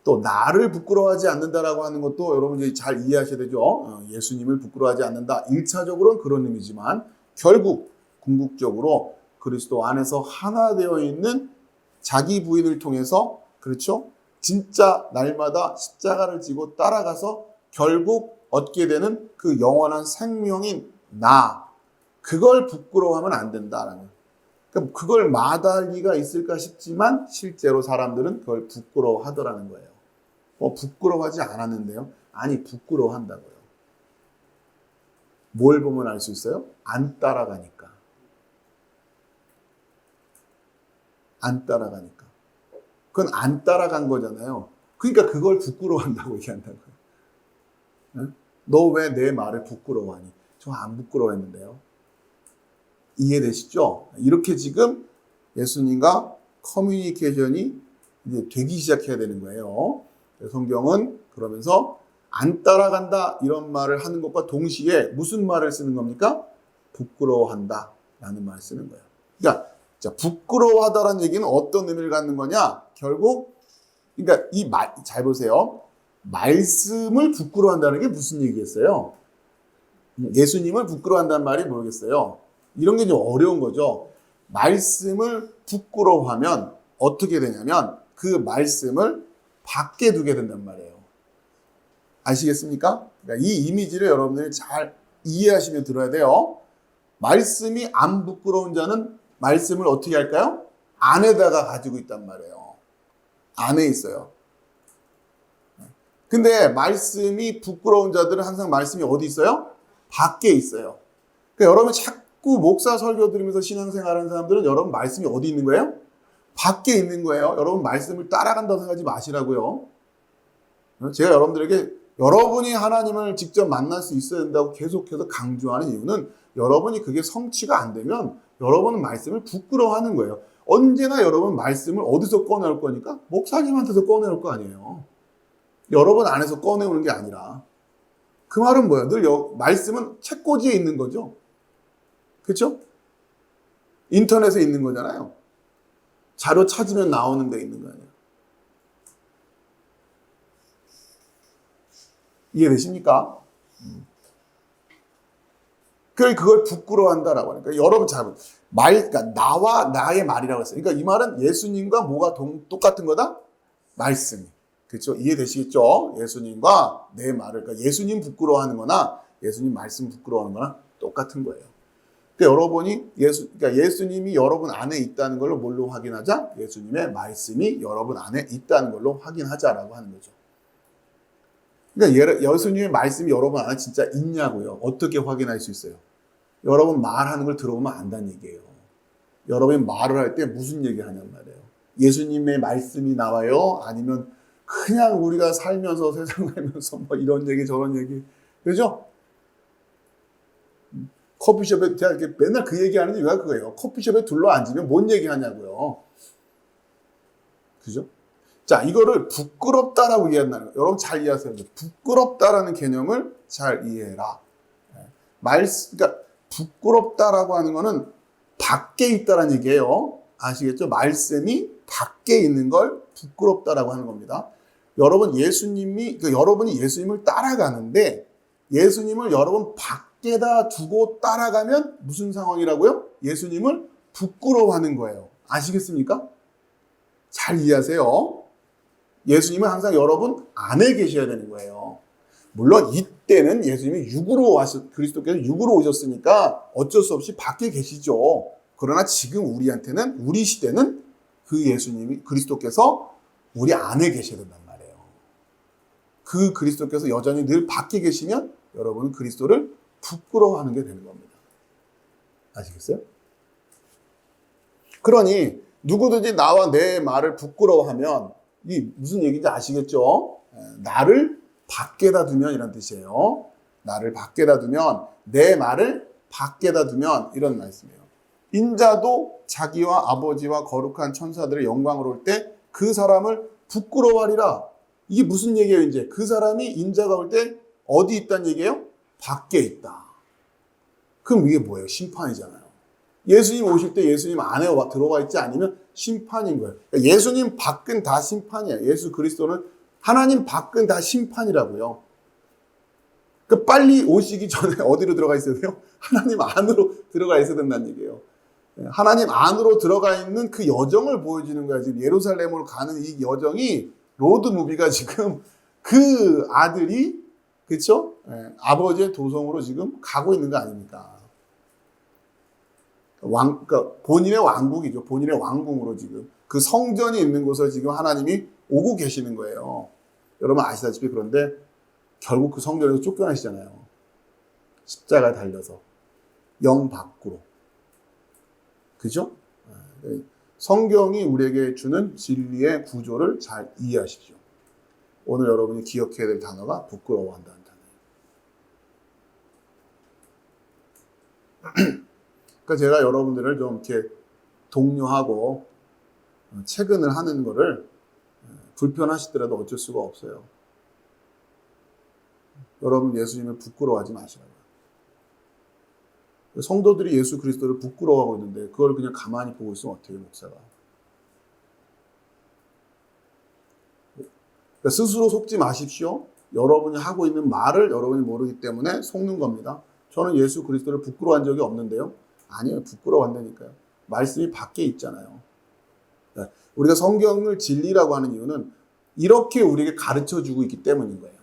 A: 또 나를 부끄러워하지 않는다라고 하는 것도 여러분들이 잘 이해하셔야 되죠. 예수님을 부끄러워하지 않는다. 1차적으로는 그런 의미지만 결국 궁극적으로 그리스도 안에서 하나 되어 있는 자기 부인을 통해서, 그렇죠? 진짜 날마다 십자가를 지고 따라가서 결국 얻게 되는 그 영원한 생명인 나, 그걸 부끄러워하면 안 된다라는. 그러니까 그걸 마다할 리가 있을까 싶지만 실제로 사람들은 그걸 부끄러워하더라는 거예요. 부끄러워하지 않았는데요? 아니, 부끄러워한다고요. 뭘 보면 알 수 있어요? 안 따라가니까. 안 따라가니까. 그건 안 따라간 거잖아요. 그러니까 그걸 부끄러워한다고 얘기한다고요. 응? 너 왜 내 말을 부끄러워하니? 저 안 부끄러워했는데요. 이해되시죠? 이렇게 지금 예수님과 커뮤니케이션이 이제 되기 시작해야 되는 거예요. 성경은 그러면서 안 따라간다 이런 말을 하는 것과 동시에 무슨 말을 쓰는 겁니까? 부끄러워한다 라는 말을 쓰는 거예요. 그러니까 자, 부끄러워하다라는 얘기는 어떤 의미를 갖는 거냐? 결국 그러니까 잘 보세요. 말씀을 부끄러워한다는 게 무슨 얘기겠어요? 예수님을 부끄러워한다는 말이 뭐겠어요? 이런 게 좀 어려운 거죠. 말씀을 부끄러워하면 어떻게 되냐면 그 말씀을 밖에 두게 된단 말이에요. 아시겠습니까? 그러니까 이 이미지를 여러분들이 잘 이해하시면 들어야 돼요. 말씀이 안 부끄러운 자는 말씀을 어떻게 할까요? 안에다가 가지고 있단 말이에요. 안에 있어요. 근데 말씀이 부끄러운 자들은 항상 말씀이 어디 있어요? 밖에 있어요. 그러니까 여러분 자꾸 목사 설교 들으면서 신앙생활하는 사람들은 여러분 말씀이 어디 있는 거예요? 밖에 있는 거예요. 여러분 말씀을 따라간다고 생각하지 마시라고요. 제가 여러분들에게 여러분이 하나님을 직접 만날 수 있어야 된다고 계속해서 강조하는 이유는 여러분이 그게 성취가 안 되면 여러분은 말씀을 부끄러워하는 거예요. 언제나 여러분 말씀을 어디서 꺼내올 거니까? 목사님한테서 꺼내올 거 아니에요. 여러분 안에서 꺼내오는 게 아니라. 그 말은 뭐예요? 늘 말씀은 책꽂이에 있는 거죠. 그렇죠? 인터넷에 있는 거잖아요. 자료 찾으면 나오는 데 있는 거 아니에요. 이해되십니까? 그걸 부끄러워한다라고 하니까 여러분 잘 그러니까 나와 나의 말이라고 했어요. 그러니까 이 말은 예수님과 뭐가 똑같은 거다? 말씀이. 그렇죠? 이해되시겠죠? 예수님과 내 말을, 그러니까 예수님 부끄러워하는 거나 예수님 말씀 부끄러워하는 거나 똑같은 거예요. 그러니까 여러분이 그러니까 예수님이 여러분 안에 있다는 걸로 뭘로 확인하자? 예수님의 말씀이 여러분 안에 있다는 걸로 확인하자라고 하는 거죠. 그러니까 예수님의 말씀이 여러분 안에 진짜 있냐고요. 어떻게 확인할 수 있어요? 여러분 말하는 걸 들어보면 안다는 얘기예요. 여러분이 말을 할 때 무슨 얘기 하냔 말이에요. 예수님의 말씀이 나와요? 아니면 그냥 우리가 살면서 세상 살면서 뭐 이런 얘기 저런 얘기, 그죠? 커피숍에 제가 이렇게 맨날 그 얘기하는 이유가 그거예요. 커피숍에 둘러 앉으면 뭔 얘기하냐고요. 그죠? 자, 이거를 부끄럽다라고 이해한다는 거예요. 여러분 잘 이해하세요. 부끄럽다라는 개념을 잘 이해해라. 그러니까 부끄럽다라고 하는 거는 밖에 있다라는 얘기예요. 아시겠죠? 말씀이 밖에 있는 걸 부끄럽다라고 하는 겁니다. 여러분이 예수님을 따라가는데 예수님을 여러분 밖에다 두고 따라가면 무슨 상황이라고요? 예수님을 부끄러워하는 거예요. 아시겠습니까? 잘 이해하세요. 예수님은 항상 여러분 안에 계셔야 되는 거예요. 물론 이때는 예수님이 그리스도께서 육으로 오셨으니까 어쩔 수 없이 밖에 계시죠. 그러나 지금 우리 시대는 그 예수님이, 그리스도께서 우리 안에 계셔야 된단 말이에요. 그 그리스도께서 여전히 늘 밖에 계시면 여러분은 그리스도를 부끄러워하는 게 되는 겁니다. 아시겠어요? 그러니 누구든지 나와 내 말을 부끄러워하면 이게 무슨 얘기인지 아시겠죠? 나를 밖에다 두면 이런 뜻이에요. 나를 밖에다 두면, 내 말을 밖에다 두면 이런 말씀이에요. 인자도 자기와 아버지와 거룩한 천사들의 영광을 올 때 그 사람을 부끄러워하리라. 이게 무슨 얘기예요? 이제 그 사람이 인자가 올 때 어디 있다는 얘기예요? 밖에 있다. 그럼 이게 뭐예요? 심판이잖아요. 예수님 오실 때 예수님 안에 들어와 있지 않으면 심판인 거예요. 그러니까 예수님 밖은 다 심판이에요. 예수 그리스도는 하나님 밖은 다 심판이라고요. 그러니까 빨리 오시기 전에 어디로 들어가 있어야 돼요? 하나님 안으로 들어가 있어야 된다는 얘기예요. 하나님 안으로 들어가 있는 그 여정을 보여주는 거야. 지금 예루살렘으로 가는 이 여정이 로드무비가 지금 그 아들이 그렇죠? 아버지의 도성으로 지금 가고 있는 거 아닙니까? 그러니까 본인의 왕국이죠. 본인의 왕궁으로 지금 그 성전이 있는 곳에 지금 하나님이 오고 계시는 거예요. 여러분 아시다시피 그런데 결국 그 성전에서 쫓겨나시잖아요. 십자가에 달려서 영 밖으로. 그죠? 성경이 우리에게 주는 진리의 구조를 잘 이해하십시오. 오늘 여러분이 기억해야 될 단어가 부끄러워한다는 단어예요. 그러니까 제가 여러분들을 좀 이렇게 독려하고 체근을 하는 거를 불편하시더라도 어쩔 수가 없어요. 여러분 예수님을 부끄러워하지 마시라고요. 성도들이 예수 그리스도를 부끄러워하고 있는데 그걸 그냥 가만히 보고 있으면 어떻게 해요, 목사가? 그러니까 스스로 속지 마십시오. 여러분이 하고 있는 말을 여러분이 모르기 때문에 속는 겁니다. 저는 예수 그리스도를 부끄러워한 적이 없는데요. 아니에요. 부끄러워한다니까요. 말씀이 밖에 있잖아요. 우리가 성경을 진리라고 하는 이유는 이렇게 우리에게 가르쳐주고 있기 때문인 거예요.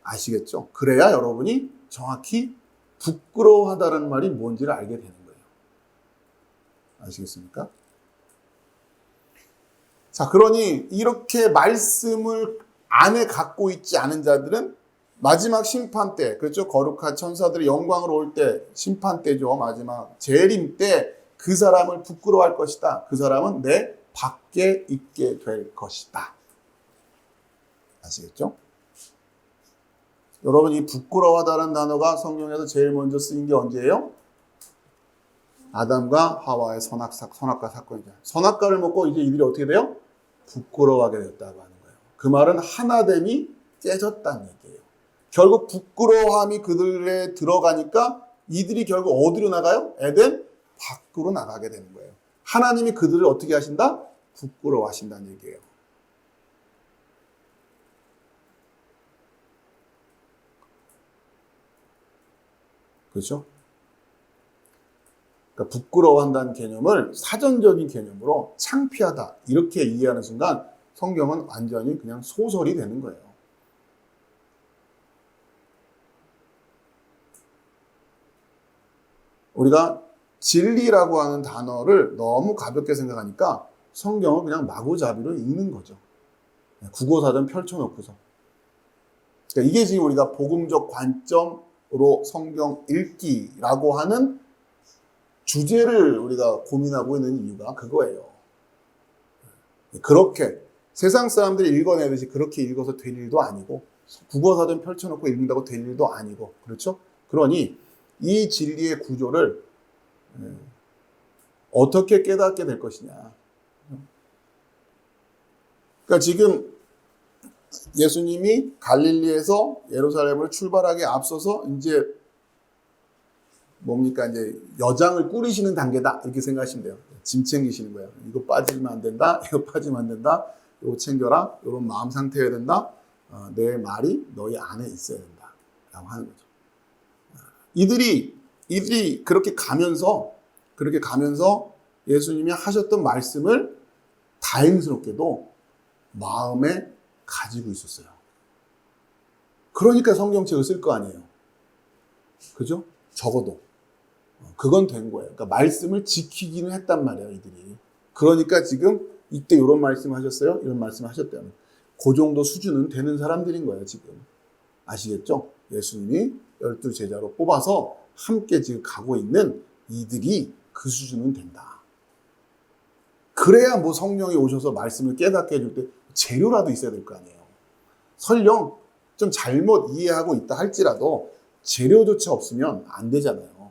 A: 아시겠죠? 그래야 여러분이 정확히 부끄러워하다는 말이 뭔지를 알게 되는 거예요. 아시겠습니까? 자, 그러니 이렇게 말씀을 안에 갖고 있지 않은 자들은 마지막 심판 때, 그렇죠? 거룩한 천사들의 영광으로 올 때, 심판 때죠. 마지막 재림 때 그 사람을 부끄러워할 것이다. 그 사람은 내 밖에 있게 될 것이다. 아시겠죠? 여러분, 이 부끄러워하다는 단어가 성경에서 제일 먼저 쓰인 게 언제예요? 아담과 하와의 선악과 사건이죠. 선악과를 먹고 이제 이들이 어떻게 돼요? 부끄러워하게 되었다고 하는 거예요. 그 말은 하나됨이 깨졌다는 얘기예요. 결국 부끄러움이 그들에 들어가니까 이들이 결국 어디로 나가요? 에덴 밖으로 나가게 되는 거예요. 하나님이 그들을 어떻게 하신다? 부끄러워하신다는 얘기예요. 그렇죠? 그러니까 부끄러워한다는 개념을 사전적인 개념으로 창피하다 이렇게 이해하는 순간 성경은 완전히 그냥 소설이 되는 거예요. 우리가 진리라고 하는 단어를 너무 가볍게 생각하니까 성경을 그냥 마구잡이로 읽는 거죠. 국어사전 펼쳐놓고서. 그러니까 이게 지금 우리가 복음적 관점으로 성경 읽기라고 하는 주제를 우리가 고민하고 있는 이유가 그거예요. 그렇게 세상 사람들이 읽어내듯이 그렇게 읽어서 될 일도 아니고 국어사전 펼쳐놓고 읽는다고 될 일도 아니고 그렇죠? 그러니 이 진리의 구조를 어떻게 깨닫게 될 것이냐. 그러니까 지금 예수님이 갈릴리에서 예루살렘을 출발하기 앞서서 이제 뭡니까? 이제 여장을 꾸리시는 단계다. 이렇게 생각하시면 돼요. 짐 챙기시는 거예요. 이거 빠지면 안 된다. 이거 빠지면 안 된다. 이거 챙겨라. 이런 마음 상태여야 된다. 내 말이 너희 안에 있어야 된다. 라고 하는 거죠. 이들이 그렇게 가면서 예수님이 하셨던 말씀을 다행스럽게도 마음에 가지고 있었어요. 그러니까 성경책을 쓸 거 아니에요. 그죠? 적어도. 그건 된 거예요. 그러니까 말씀을 지키기는 했단 말이에요, 이들이. 그러니까 지금 이때 이런 말씀 하셨어요? 이런 말씀 하셨대요. 그 정도 수준은 되는 사람들인 거예요, 지금. 아시겠죠? 예수님이 12 제자로 뽑아서 함께 지금 가고 있는 이들이 그 수준은 된다. 그래야 뭐 성령이 오셔서 말씀을 깨닫게 해줄 때 재료라도 있어야 될 거 아니에요. 설령 좀 잘못 이해하고 있다 할지라도 재료조차 없으면 안 되잖아요.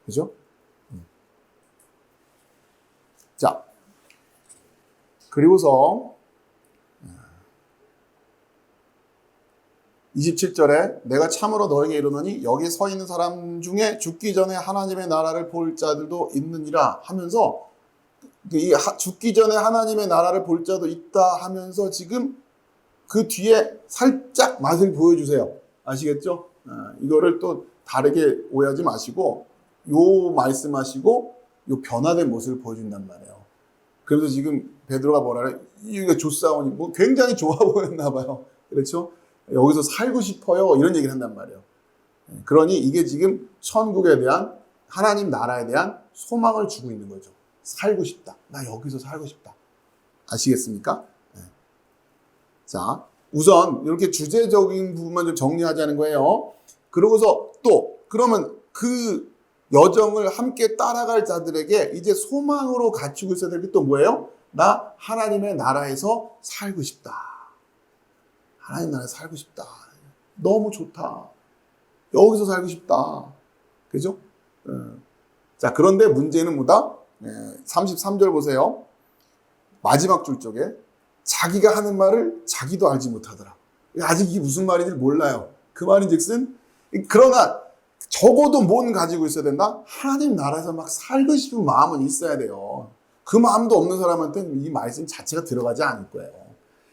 A: 그죠? 자, 그리고서 27절에 내가 참으로 너에게 이르노니 여기 서 있는 사람 중에 죽기 전에 하나님의 나라를 볼 자들도 있느니라 하면서 죽기 전에 하나님의 나라를 볼 자도 있다 하면서 지금 그 뒤에 살짝 맛을 보여주세요. 아시겠죠? 이거를 또 다르게 오해하지 마시고 요 말씀하시고 요 변화된 모습을 보여준단 말이에요. 그래서 지금 베드로가 뭐라 그래? 이거 조싸우니 뭐 굉장히 좋아 보였나 봐요. 그렇죠? 여기서 살고 싶어요. 이런 얘기를 한단 말이에요. 그러니 이게 지금 천국에 대한 하나님 나라에 대한 소망을 주고 있는 거죠. 살고 싶다. 나 여기서 살고 싶다. 아시겠습니까? 자, 우선 이렇게 주제적인 부분만 좀 정리하자는 거예요. 그러고서 또 그러면 그 여정을 함께 따라갈 자들에게 이제 소망으로 갖추고 있어야 될 게 또 뭐예요? 나 하나님의 나라에서 살고 싶다. 하나님 나라에서 살고 싶다. 너무 좋다. 여기서 살고 싶다. 그죠? 자, 그런데 문제는 뭐다? 33절 보세요. 마지막 줄 쪽에 자기가 하는 말을 자기도 알지 못하더라. 아직 이게 무슨 말인지 몰라요. 그 말인즉슨 그러나 적어도 뭔 가지고 있어야 된다? 하나님 나라에서 막 살고 싶은 마음은 있어야 돼요. 그 마음도 없는 사람한테는 이 말씀 자체가 들어가지 않을 거예요.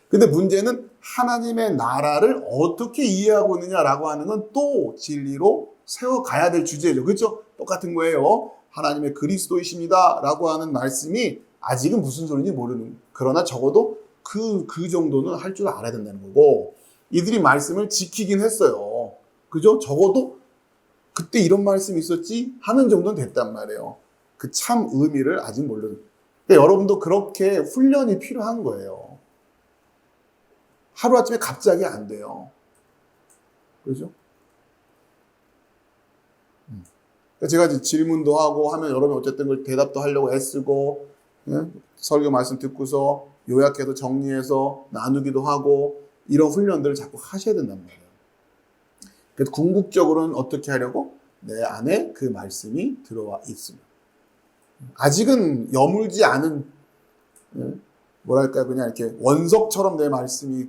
A: 근데 문제는 하나님의 나라를 어떻게 이해하고 있느냐라고 하는 건 또 진리로 세워가야 될 주제죠. 그렇죠? 똑같은 거예요. 하나님의 그리스도이십니다 라고 하는 말씀이 아직은 무슨 소리인지 모르는, 그러나 적어도 그 정도는 할 줄 알아야 된다는 거고, 이들이 말씀을 지키긴 했어요. 그죠? 적어도 그때 이런 말씀이 있었지 하는 정도는 됐단 말이에요. 그 참 의미를 아직 모르는. 근데 여러분도 그렇게 훈련이 필요한 거예요. 하루아침에 갑자기 안 돼요. 그죠? 제가 이제 질문도 하고 하면 여러분이 어쨌든 그걸 대답도 하려고 애쓰고, 설교 말씀 듣고서 요약해서 정리해서 나누기도 하고, 이런 훈련들을 자꾸 하셔야 된단 말이에요. 그래서 궁극적으로는 어떻게 하려고? 내 안에 그 말씀이 들어와 있으면. 아직은 여물지 않은, 뭐랄까, 그냥 이렇게 원석처럼 내 말씀이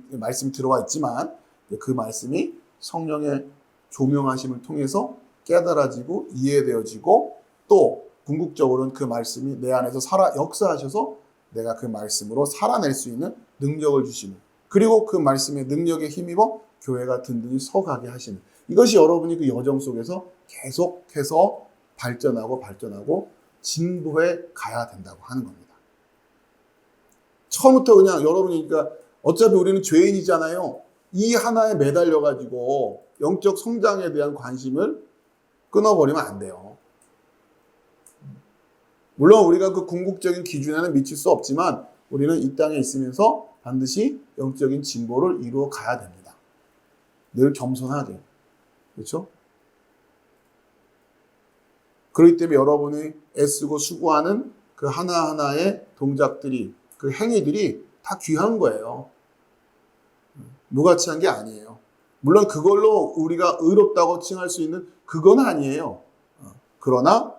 A: 들어와 있지만, 그 말씀이 성령의 조명하심을 통해서 깨달아지고 이해되어지고, 또 궁극적으로는 그 말씀이 내 안에서 역사하셔서 내가 그 말씀으로 살아낼 수 있는 능력을 주시는, 그리고 그 말씀의 능력에 힘입어 교회가 든든히 서가게 하시는, 이것이 여러분이 그 여정 속에서 계속해서 발전하고 진보해 가야 된다고 하는 겁니다. 처음부터 그냥 여러분이, 그러니까 어차피 우리는 죄인이잖아요. 이 하나에 매달려가지고 영적 성장에 대한 관심을 끊어버리면 안 돼요. 물론 우리가 그 궁극적인 기준에는 미칠 수 없지만 우리는 이 땅에 있으면서 반드시 영적인 진보를 이루어 가야 됩니다. 늘 겸손하게. 그렇죠? 그렇기 때문에 여러분이 애쓰고 수고하는 그 하나하나의 동작들이, 그 행위들이 다 귀한 거예요. 무가치한 게 아니에요. 물론 그걸로 우리가 의롭다고 칭할 수 있는 그건 아니에요. 그러나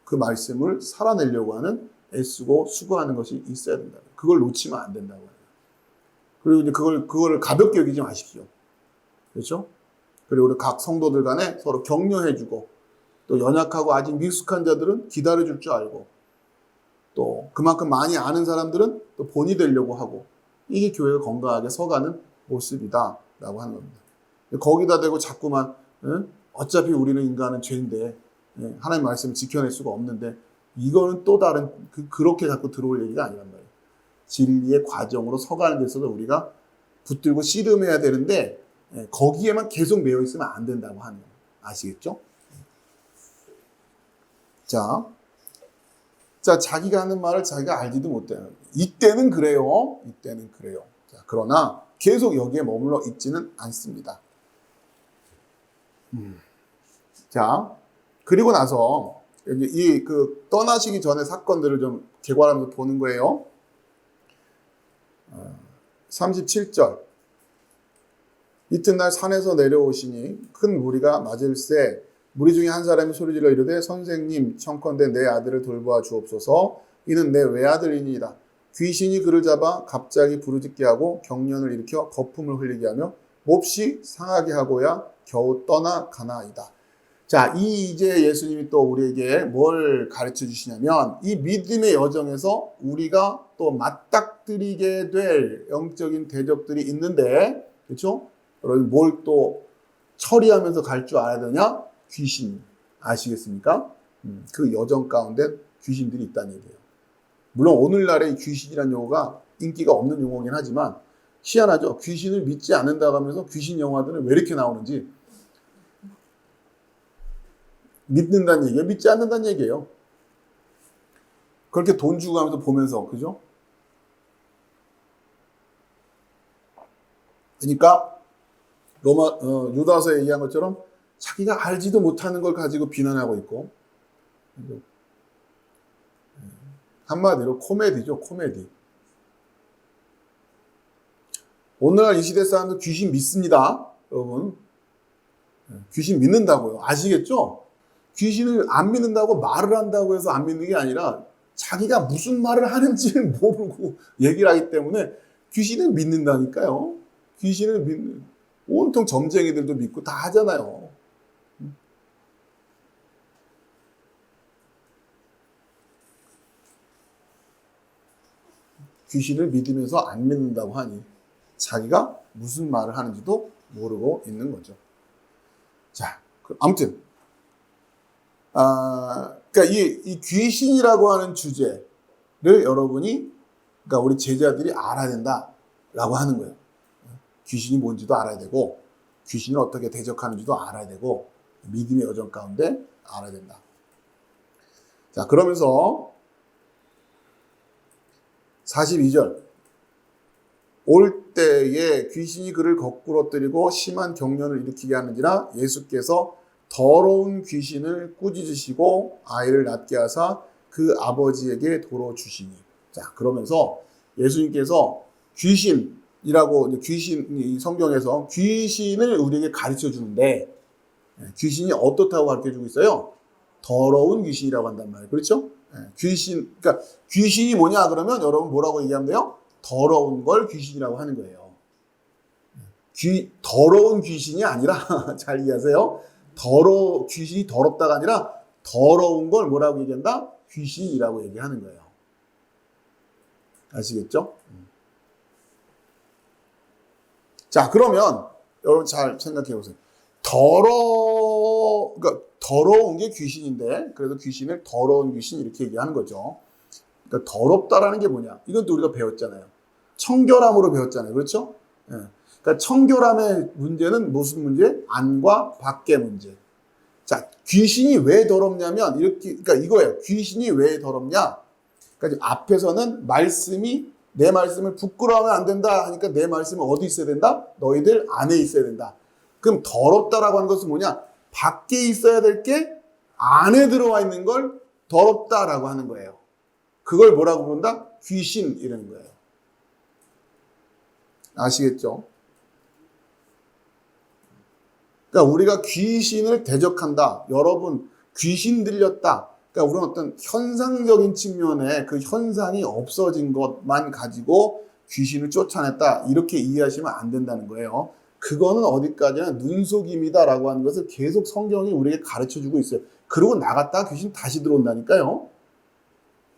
A: 그 말씀을 살아내려고 하는 애쓰고 수고하는 것이 있어야 된다. 그걸 놓치면 안 된다고 해요. 그리고 이제 그걸 가볍게 여기지 마십시오. 그렇죠? 그리고 우리 각 성도들 간에 서로 격려해주고, 또 연약하고 아직 미숙한 자들은 기다려줄 줄 알고, 또 그만큼 많이 아는 사람들은 또 본이 되려고 하고, 이게 교회가 건강하게 서가는 모습이다 라고 하는 겁니다. 거기다 대고 자꾸만 어차피 우리는 인간은 죄인데 하나님 말씀을 지켜낼 수가 없는데, 이거는 또 다른 그렇게 자꾸 들어올 얘기가 아니란 말이에요. 진리의 과정으로 서가는 데 있어서 우리가 붙들고 씨름해야 되는데, 거기에만 계속 매여 있으면 안 된다고 하는 거예요. 아시겠죠? 자, 자기가 하는 말을 자기가 알지도 못해요. 이때는 그래요. 이때는 그래요. 자, 그러나 계속 여기에 머물러 있지는 않습니다. 자, 그리고 나서 이 떠나시기 전에 사건들을 좀 개괄하면서 보는 거예요. 37절. 이튿날 산에서 내려오시니 큰 무리가 맞을새 무리 중에 한 사람이 소리질러 이르되 선생님 청컨대 내 아들을 돌보아 주옵소서. 이는 내 외아들이니이다. 귀신이 그를 잡아 갑자기 부르짖게 하고 경련을 일으켜 거품을 흘리게 하며 몹시 상하게 하고야 겨우 떠나가나이다. 자, 이제 예수님이 또 우리에게 뭘 가르쳐 주시냐면, 이 믿음의 여정에서 우리가 또 맞닥뜨리게 될 영적인 대적들이 있는데, 그렇죠? 여러분 뭘 또 처리하면서 갈 줄 알아야 되냐? 귀신. 아시겠습니까? 그 여정 가운데 귀신들이 있다는 얘기예요. 물론 오늘날의 귀신이라는 용어가 인기가 없는 용어긴 하지만, 희한하죠? 귀신을 믿지 않는다고 하면서 귀신 영화들은 왜 이렇게 나오는지. 믿는다는 얘기예요? 믿지 않는다는 얘기예요. 그렇게 돈 주고 하면서 보면서, 그죠? 그러니까 유다서에 얘기한 것처럼 자기가 알지도 못하는 걸 가지고 비난하고 있고, 한마디로 코미디죠, 코미디. 오늘날 이 시대 사람들 귀신 믿습니다, 여러분. 귀신 믿는다고요. 아시겠죠? 귀신을 안 믿는다고 말을 한다고 해서 안 믿는 게 아니라 자기가 무슨 말을 하는지를 모르고 얘기를 하기 때문에 귀신을 믿는다니까요. 귀신을 믿는, 온통 점쟁이들도 믿고 다 하잖아요. 귀신을 믿으면서 안 믿는다고 하니 자기가 무슨 말을 하는지도 모르고 있는 거죠. 자, 아무튼 그러니까 이 귀신이라고 하는 주제를 여러분이, 그러니까 우리 제자들이 알아야 된다라고 하는 거예요. 귀신이 뭔지도 알아야 되고, 귀신을 어떻게 대적하는지도 알아야 되고, 믿음의 여정 가운데 알아야 된다. 자, 그러면서 42절. 올 때에 귀신이 그를 거꾸로 때리고 심한 경련을 일으키게 하는지라 예수께서 더러운 귀신을 꾸짖으시고 아이를 낳게 하사 그 아버지에게 도로 주시니. 자, 그러면서 예수님께서 귀신이라고, 이 성경에서 귀신을 우리에게 가르쳐 주는데, 귀신이 어떻다고 가르쳐 주고 있어요? 더러운 귀신이라고 한단 말이에요. 그렇죠? 그러니까 귀신이 뭐냐 그러면 여러분 뭐라고 얘기하면 돼요? 더러운 걸 귀신이라고 하는 거예요. 더러운 귀신이 아니라 잘 이해하세요. 귀신이 더럽다가 아니라 더러운 걸 뭐라고 얘기한다? 귀신이라고 얘기하는 거예요. 아시겠죠? 자, 그러면 여러분 잘 생각해 보세요. 그러니까 더러운 게 귀신인데, 그래서 귀신을 더러운 귀신 이렇게 얘기하는 거죠. 그러니까 더럽다라는 게 뭐냐? 이건 또 우리가 배웠잖아요. 청결함으로 배웠잖아요. 그렇죠? 그러니까 청결함의 문제는 무슨 문제? 안과 밖의 문제. 자, 귀신이 왜 더럽냐면 그러니까 이거예요. 귀신이 왜 더럽냐? 그러니까 앞에서는 내 말씀을 부끄러워하면 안 된다 하니까 내 말씀은 어디 있어야 된다? 너희들 안에 있어야 된다. 그럼 더럽다라고 하는 것은 뭐냐? 밖에 있어야 될 게 안에 들어와 있는 걸 더럽다라고 하는 거예요. 그걸 뭐라고 부른다? 귀신 이라는 거예요. 아시겠죠? 그러니까 우리가 귀신을 대적한다. 여러분, 귀신 들렸다. 그러니까 우리는 어떤 현상적인 측면에 그 현상이 없어진 것만 가지고 귀신을 쫓아냈다. 이렇게 이해하시면 안 된다는 거예요. 그거는 어디까지나 눈속임이다라고 하는 것을 계속 성경이 우리에게 가르쳐주고 있어요. 그러고 나갔다 귀신 다시 들어온다니까요.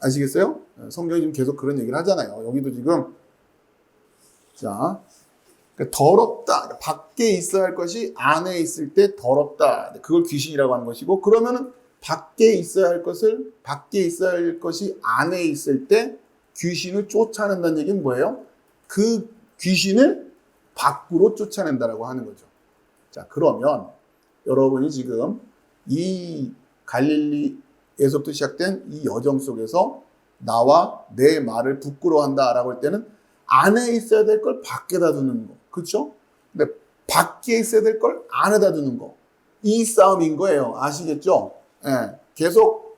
A: 아시겠어요? 성경이 지금 계속 그런 얘기를 하잖아요. 여기도 지금 자 그러니까 더럽다. 밖에 있어야 할 것이 안에 있을 때 더럽다. 그걸 귀신이라고 하는 것이고 그러면은 밖에 있어야 할 것이 안에 있을 때 귀신을 쫓아낸다는 얘기는 뭐예요? 그 귀신을 밖으로 쫓아낸다라고 하는 거죠. 자, 그러면 여러분이 지금 이 갈릴리에서부터 시작된 이 여정 속에서 나와 내 말을 부끄러워한다라고 할 때는 안에 있어야 될 걸 밖에다 두는 거. 그렇죠? 근데 밖에 있어야 될 걸 안에다 두는 거. 이 싸움인 거예요. 아시겠죠? 예. 계속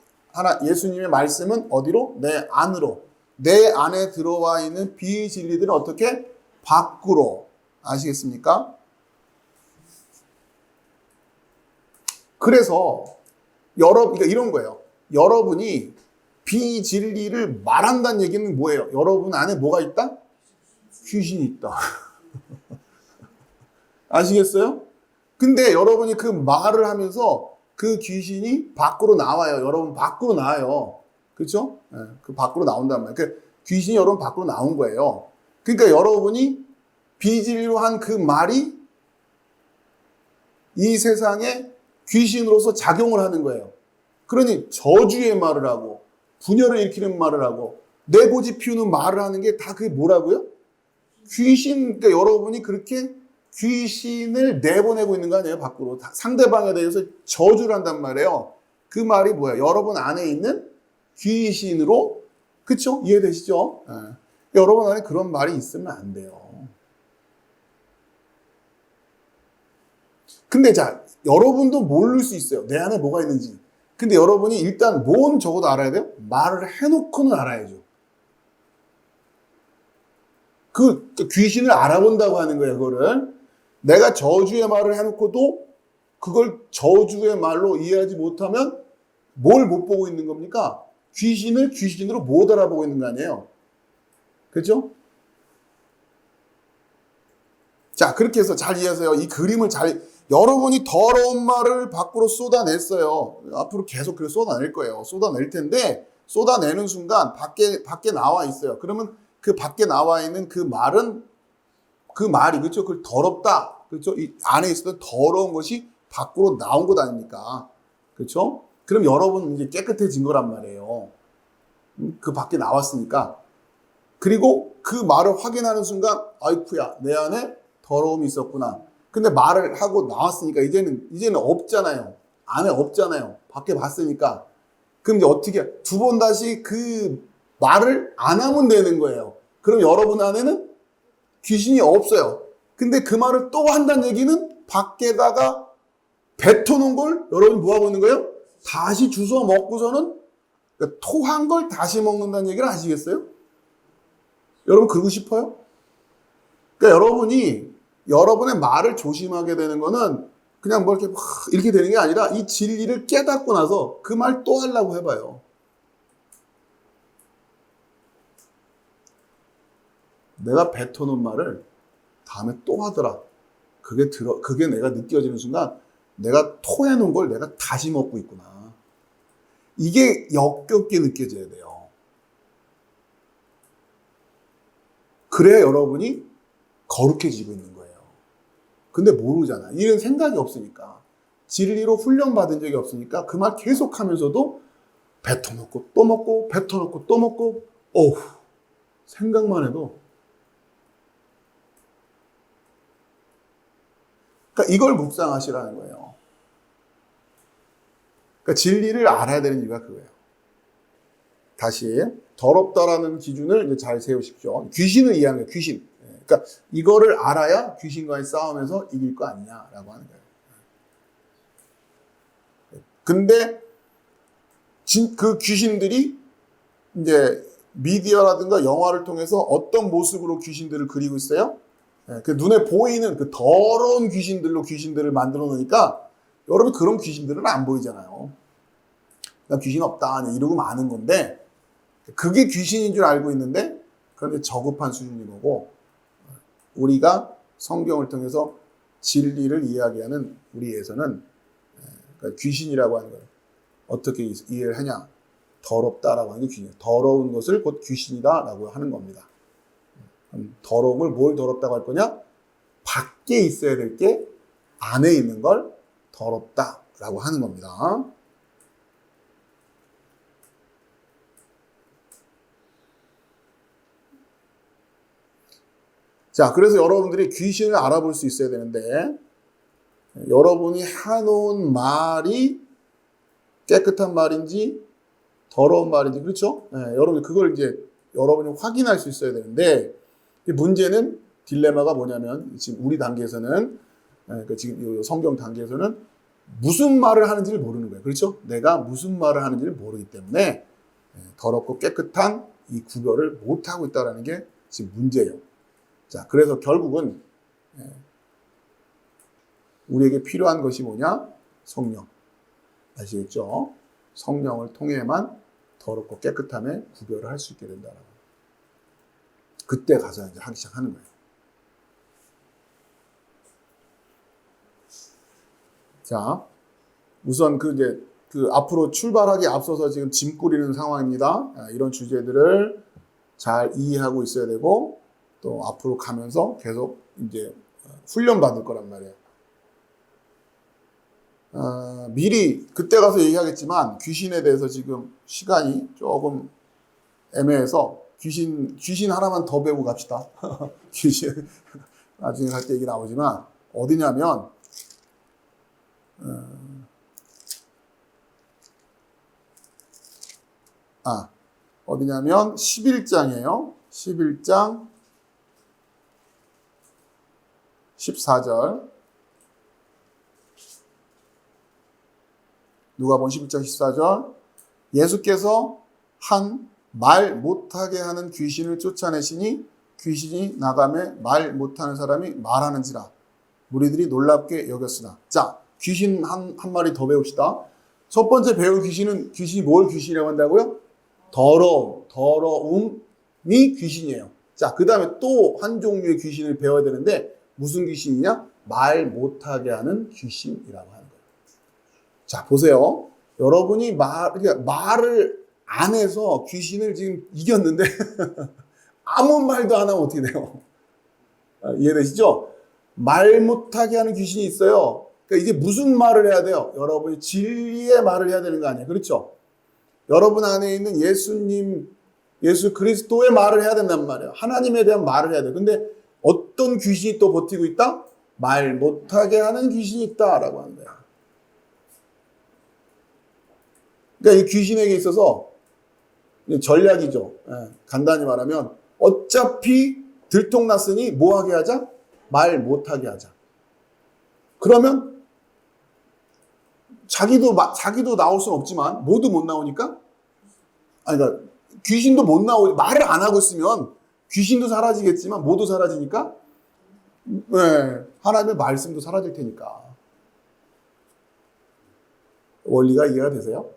A: 예수님의 말씀은 어디로? 내 안으로. 내 안에 들어와 있는 비진리들은 어떻게? 밖으로. 아시겠습니까? 그래서 그러니까 이런 거예요. 여러분이 비진리를 말한다는 얘기는 뭐예요? 여러분 안에 뭐가 있다? 귀신이 있다. 아시겠어요? 근데 여러분이 그 말을 하면서 그 귀신이 밖으로 나와요. 여러분 밖으로 나와요. 그렇죠? 네, 그 밖으로 나온단 말이에요. 그러니까 귀신이 여러분 밖으로 나온 거예요. 그러니까 여러분이 비진리로 한 그 말이 이 세상에 귀신으로서 작용을 하는 거예요. 그러니 저주의 말을 하고 분열을 일으키는 말을 하고 내고집 피우는 말을 하는 게 다 그게 뭐라고요? 귀신. 그러니까 여러분이 그렇게 귀신을 내보내고 있는 거 아니에요? 밖으로. 상대방에 대해서 저주를 한단 말이에요. 그 말이 뭐야? 여러분 안에 있는 귀신으로. 그쵸? 이해되시죠? 네. 여러분 안에 그런 말이 있으면 안 돼요. 근데 자, 여러분도 모를 수 있어요. 내 안에 뭐가 있는지. 근데 여러분이 일단 뭔 적어도 알아야 돼요? 말을 해놓고는 알아야죠. 그 귀신을 알아본다고 하는 거예요, 그거를. 내가 저주의 말을 해놓고도 그걸 저주의 말로 이해하지 못하면 뭘 못 보고 있는 겁니까? 귀신을 귀신으로 못 알아보고 있는 거 아니에요? 그렇죠? 자, 그렇게 해서 잘 이해하세요. 이 그림을 여러분이 더러운 말을 밖으로 쏟아냈어요. 앞으로 계속 그렇게 쏟아낼 거예요. 쏟아낼 텐데, 쏟아내는 순간 밖에 나와 있어요. 그러면 그 밖에 나와 있는 그 말은, 그 말이, 그렇죠? 그 더럽다. 그렇죠? 이 안에 있었던 더러운 것이 밖으로 나온 것 아닙니까? 그렇죠? 그럼 여러분은 이제 깨끗해진 거란 말이에요. 그 밖에 나왔으니까. 그리고 그 말을 확인하는 순간, 아이쿠야, 내 안에 더러움이 있었구나. 근데 말을 하고 나왔으니까 이제는 없잖아요. 안에 없잖아요. 밖에 봤으니까. 그럼 이제 어떻게, 두 번 다시 그 말을 안 하면 되는 거예요. 그럼 여러분 안에는 귀신이 없어요. 근데 그 말을 또 한다는 얘기는 밖에다가 뱉어놓은 걸 여러분이 뭐하고 있는 거예요? 다시 주워 먹고서는 그러니까 토한 걸 다시 먹는다는 얘기를 아시겠어요? 여러분 그러고 싶어요? 그러니까 여러분이 여러분의 말을 조심하게 되는 거는 그냥 뭐 이렇게 되는 게 아니라 이 진리를 깨닫고 나서 그 말 또 하려고 해봐요. 내가 뱉어놓은 말을 다음에 또 하더라. 그게 내가 느껴지는 순간 내가 토해놓은 걸 내가 다시 먹고 있구나. 이게 역겹게 느껴져야 돼요. 그래야 여러분이 거룩해지고 있는 거예요. 근데 모르잖아. 이런 생각이 없으니까. 진리로 훈련받은 적이 없으니까 그 말 계속하면서도 뱉어놓고 또 먹고 뱉어놓고 또 먹고 어후 생각만 해도 그러니까 이걸 묵상하시라는 거예요. 그러니까 진리를 알아야 되는 이유가 그거예요. 다시 더럽다라는 기준을 이제 잘 세우십시오. 귀신을 이해하는 거예요. 귀신. 그러니까 이거를 알아야 귀신과의 싸움에서 이길 거 아니냐라고 하는 거예요. 근데 그 귀신들이 이제 미디어라든가 영화를 통해서 어떤 모습으로 귀신들을 그리고 있어요? 그 눈에 보이는 그 더러운 귀신들로 귀신들을 만들어 놓으니까 여러분 그런 귀신들은 안 보이잖아요. 나 귀신 없다 이러고 마는 건데 그게 귀신인 줄 알고 있는데 그런데 저급한 수준인 거고 우리가 성경을 통해서 진리를 이야기하는 우리에서는 그러니까 귀신이라고 하는 걸 어떻게 이해를 하냐? 더럽다라고 하는 게 귀신이에요. 더러운 것을 곧 귀신이다라고 하는 겁니다. 더러움을 뭘 더럽다고 할 거냐? 밖에 있어야 될 게 안에 있는 걸 더럽다라고 하는 겁니다. 자, 그래서 여러분들이 귀신을 알아볼 수 있어야 되는데 여러분이 해놓은 말이 깨끗한 말인지 더러운 말인지 그렇죠? 여러분 그걸 이제 여러분이 확인할 수 있어야 되는데 문제는 딜레마가 뭐냐면 지금 우리 단계에서는 그러니까 지금 성경 단계에서는 무슨 말을 하는지를 모르는 거예요. 그렇죠? 내가 무슨 말을 하는지를 모르기 때문에 더럽고 깨끗한 이 구별을 못하고 있다는 게 지금 문제예요. 자, 그래서 결국은 우리에게 필요한 것이 뭐냐? 성령. 아시겠죠? 성령을 통해만 더럽고 깨끗함에 구별을 할 수 있게 된다라고. 그때 가서 이제 하기 시작하는 거예요. 자, 우선 그 앞으로 출발하기 앞서서 지금 짐 꾸리는 상황입니다. 이런 주제들을 잘 이해하고 있어야 되고 또 앞으로 가면서 계속 이제 훈련 받을 거란 말이에요. 미리 그때 가서 얘기하겠지만 귀신에 대해서 지금 시간이 조금 애매해서 귀신 하나만 더 배우고 갑시다. 귀신 나중에 갈 때 얘기 나오지만 어디냐면 어디냐면 11장이에요. 11장 14절 누가복음 11장 14절 예수께서 한 말 못하게 하는 귀신을 쫓아내시니 귀신이 나가매 말 못하는 사람이 말하는지라 무리들이 놀랍게 여겼으나 자 귀신 한 마리 더 배웁시다. 첫 번째 배울 귀신이 뭘 귀신이라고 한다고요? 더러움이 귀신이에요. 자, 그 다음에 또 한 종류의 귀신을 배워야 되는데 무슨 귀신이냐? 말 못하게 하는 귀신이라고 하는 거예요. 자, 보세요. 여러분이 말을 안 해서 귀신을 지금 이겼는데 아무 말도 안 하면 어떻게 돼요? 이해되시죠? 말 못하게 하는 귀신이 있어요. 그러니까 이제 무슨 말을 해야 돼요? 여러분이 진리의 말을 해야 되는 거 아니에요? 그렇죠? 여러분 안에 있는 예수 그리스도의 말을 해야 된단 말이에요. 하나님에 대한 말을 해야 돼요. 근데 어떤 귀신이 또 버티고 있다? 말 못하게 하는 귀신이 있다라고 하는 거예요. 그러니까 이 귀신에게 있어서 전략이죠. 간단히 말하면 어차피 들통났으니 뭐하게 하자? 말 못하게 하자. 그러면 자기도 나올 수는 없지만 모두 못 나오니까 그러니까 귀신도 못 나오고 말을 안 하고 있으면 귀신도 사라지겠지만 모두 사라지니까 하나님의 말씀도 사라질 테니까. 원리가 이해가 되세요?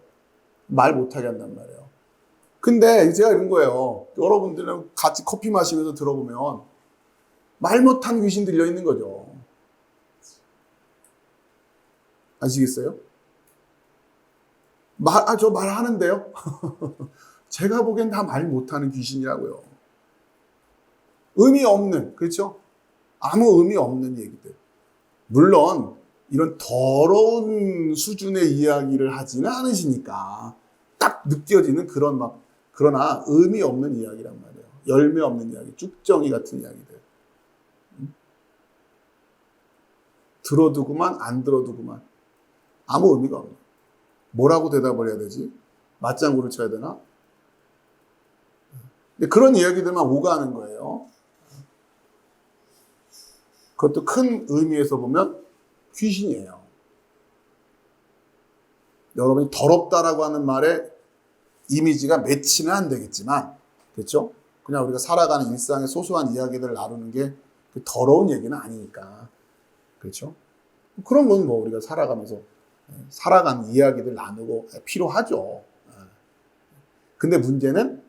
A: 말 못하게 한단 말이에요. 근데 제가 이런 거예요. 여러분들은 같이 커피 마시면서 들어보면 말 못한 귀신 들려 있는 거죠. 아시겠어요? 저 말하는데요? 제가 보기엔 다 말 못하는 귀신이라고요. 의미 없는, 그렇죠? 아무 의미 없는 얘기들. 물론 이런 더러운 수준의 이야기를 하지는 않으시니까 딱 느껴지는 그러나 의미 없는 이야기란 말이에요. 열매 없는 이야기, 쭉정이 같은 이야기들. 들어두고만 안 들어두고만 아무 의미가 없는. 뭐라고 대답을 해야 되지? 맞장구를 쳐야 되나? 그런 이야기들만 오가는 거예요. 그것도 큰 의미에서 보면 귀신이에요. 여러분이 더럽다라고 하는 말에 이미지가 매치는 안 되겠지만, 그렇죠? 그냥 우리가 살아가는 일상의 소소한 이야기들을 나누는 게 더러운 얘기는 아니니까, 그렇죠? 그런 건 뭐 우리가 살아가면서 살아가는 이야기들 나누고 필요하죠. 근데 문제는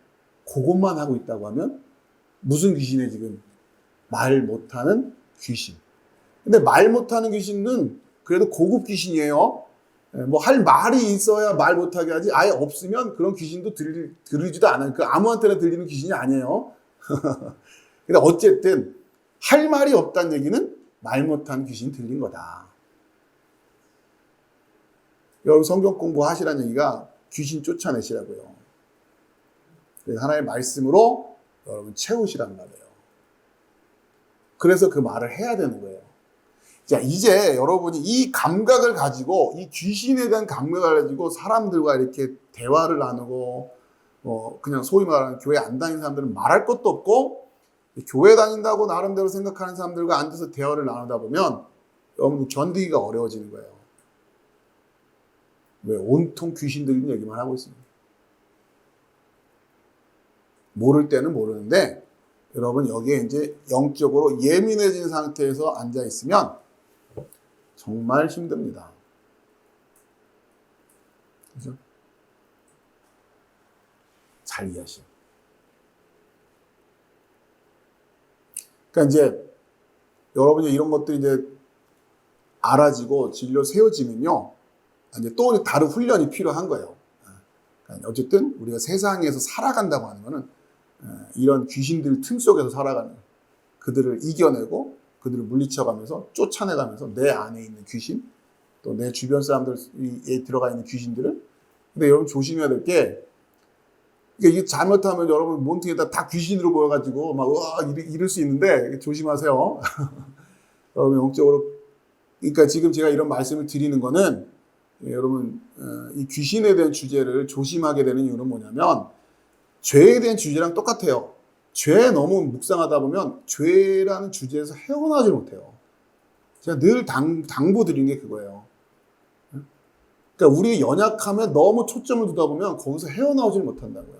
A: 그것만 하고 있다고 하면 무슨 귀신에 지금 말 못하는 귀신. 근데 말 못하는 귀신은 그래도 고급 귀신이에요. 뭐 할 말이 있어야 말 못하게 하지 아예 없으면 그런 귀신도 들리지도 않아요. 그 아무한테나 들리는 귀신이 아니에요. 근데 어쨌든 할 말이 없다는 얘기는 말 못하는 귀신이 들린 거다. 여러분 성경 공부하시라는 얘기가 귀신 쫓아내시라고요. 그래서 하나님의 말씀으로 여러분 채우시란 말이에요. 그래서 그 말을 해야 되는 거예요. 자, 이제 여러분이 이 감각을 가지고, 이 귀신에 대한 감각을 가지고 사람들과 이렇게 대화를 나누고, 그냥 소위 말하는 교회 안 다니는 사람들은 말할 것도 없고, 교회 다닌다고 나름대로 생각하는 사람들과 앉아서 대화를 나누다 보면, 여러분 견디기가 어려워지는 거예요. 왜? 온통 귀신들이 얘기만 하고 있습니다. 모를 때는 모르는데, 여러분 여기에 이제 영적으로 예민해진 상태에서 앉아 있으면 정말 힘듭니다. 그죠? 잘 이해하시죠? 그러니까 이제 여러분이 이런 것들이 이제 알아지고 진료 세워지면요, 이제 또 다른 훈련이 필요한 거예요. 그러니까 어쨌든 우리가 세상에서 살아간다고 하는 거는 이런 귀신들 틈 속에서 살아가는, 그들을 이겨내고 그들을 물리쳐가면서 쫓아내가면서 내 안에 있는 귀신, 또 내 주변 사람들에 들어가 있는 귀신들을. 근데 여러분 조심해야 될 게, 이게 잘못하면 여러분 몸뚱이에다 다 귀신으로 보여가지고 막 이럴 수 있는데 조심하세요. 여러분 영적으로, 그러니까 지금 제가 이런 말씀을 드리는 거는 여러분 이 귀신에 대한 주제를 조심하게 되는 이유는 뭐냐면, 죄에 대한 주제랑 똑같아요. 죄에 너무 묵상하다 보면 죄라는 주제에서 헤어나지 못해요. 제가 늘 당부드리는 게 그거예요. 그러니까 우리 연약함에 너무 초점을 두다 보면 거기서 헤어나오지 못한다고요.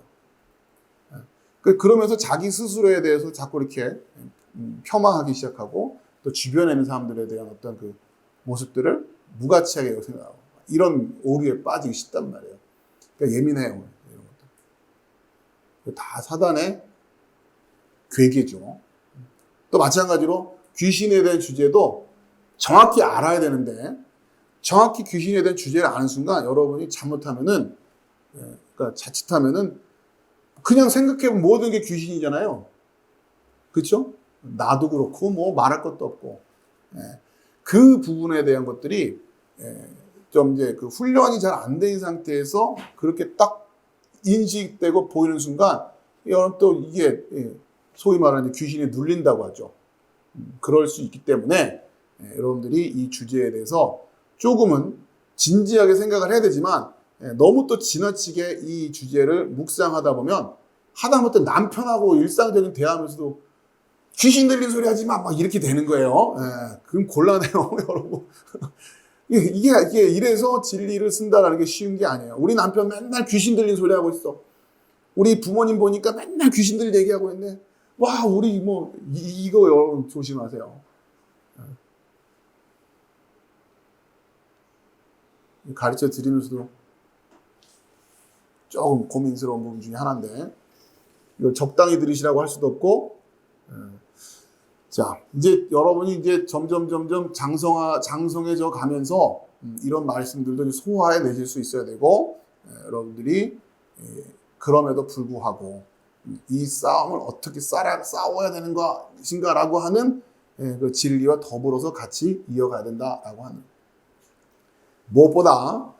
A: 그러면서 자기 스스로에 대해서 자꾸 이렇게 폄하하기 시작하고, 또 주변에 있는 사람들에 대한 어떤 그 모습들을 무가치하게 생각하고, 이런 오류에 빠지기 쉽단 말이에요. 그러니까 예민해요. 다 사단의 괴계죠. 또 마찬가지로 귀신에 대한 주제도 정확히 알아야 되는데, 정확히 귀신에 대한 주제를 아는 순간 여러분이 잘못하면은, 그러니까 자칫하면은 그냥 생각해보면 모든 게 귀신이잖아요. 그렇죠? 나도 그렇고 뭐 말할 것도 없고. 그 부분에 대한 것들이 좀 이제 그 훈련이 잘 안 된 상태에서 그렇게 딱 인식되고 보이는 순간, 여러분 또 이게 소위 말하는 귀신에 눌린다고 하죠. 그럴 수 있기 때문에 여러분들이 이 주제에 대해서 조금은 진지하게 생각을 해야 되지만, 너무 또 지나치게 이 주제를 묵상하다 보면 하다못해 남편하고 일상적인 대화하면서도 귀신 들린 소리 하지 마, 막 이렇게 되는 거예요. 그럼 곤란해요, 여러분. 이게 이래서 진리를 쓴다라는 게 쉬운 게 아니에요. 우리 남편 맨날 귀신 들린 소리 하고 있어. 우리 부모님 보니까 맨날 귀신들 얘기하고 있네. 와, 우리 뭐 이거 여러분 조심하세요. 가르쳐 드리면서도 조금 고민스러운 부분 중에 하나인데, 이걸 적당히 들으시라고 할 수도 없고. 자, 이제 여러분이 이제 점점 장성해져 가면서 이런 말씀들도 소화해 내실 수 있어야 되고, 여러분들이 그럼에도 불구하고 이 싸움을 어떻게 싸워야 되는 것인가라고 하는 그 진리와 더불어서 같이 이어가야 된다라고 하는. 무엇보다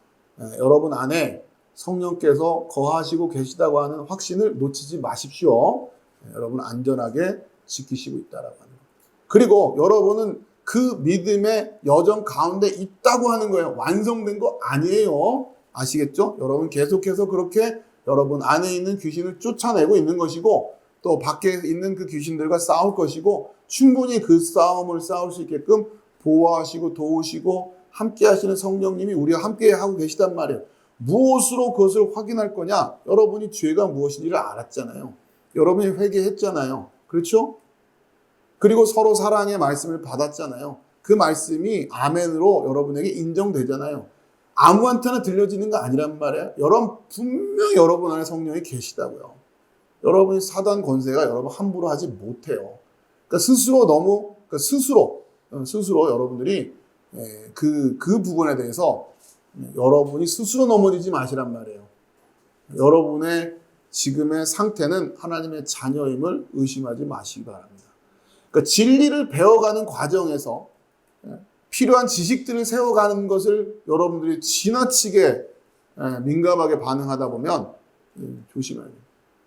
A: 여러분 안에 성령께서 거하시고 계시다고 하는 확신을 놓치지 마십시오. 여러분 안전하게 지키시고 있다라고 하는 것. 그리고 여러분은 그 믿음의 여정 가운데 있다고 하는 거예요. 완성된 거 아니에요. 아시겠죠? 여러분 계속해서 그렇게 여러분 안에 있는 귀신을 쫓아내고 있는 것이고, 또 밖에 있는 그 귀신들과 싸울 것이고, 충분히 그 싸움을 싸울 수 있게끔 보호하시고 도우시고 함께 하시는 성령님이 우리와 함께 하고 계시단 말이에요. 무엇으로 그것을 확인할 거냐? 여러분이 죄가 무엇인지를 알았잖아요. 여러분이 회개했잖아요. 그렇죠? 그리고 서로 사랑의 말씀을 받았잖아요. 그 말씀이 아멘으로 여러분에게 인정되잖아요. 아무한테나 들려지는 거 아니란 말이에요. 여러분 분명히 여러분 안에 성령이 계시다고요. 여러분이 사단 권세가 여러분 함부로 하지 못해요. 그러니까 스스로 여러분들이 그 부분에 대해서 여러분이 스스로 넘어지지 마시란 말이에요. 여러분의 지금의 상태는 하나님의 자녀임을 의심하지 마시기 바랍니다. 그러니까 진리를 배워가는 과정에서 필요한 지식들을 세워가는 것을 여러분들이 지나치게 민감하게 반응하다 보면 조심해야 돼요.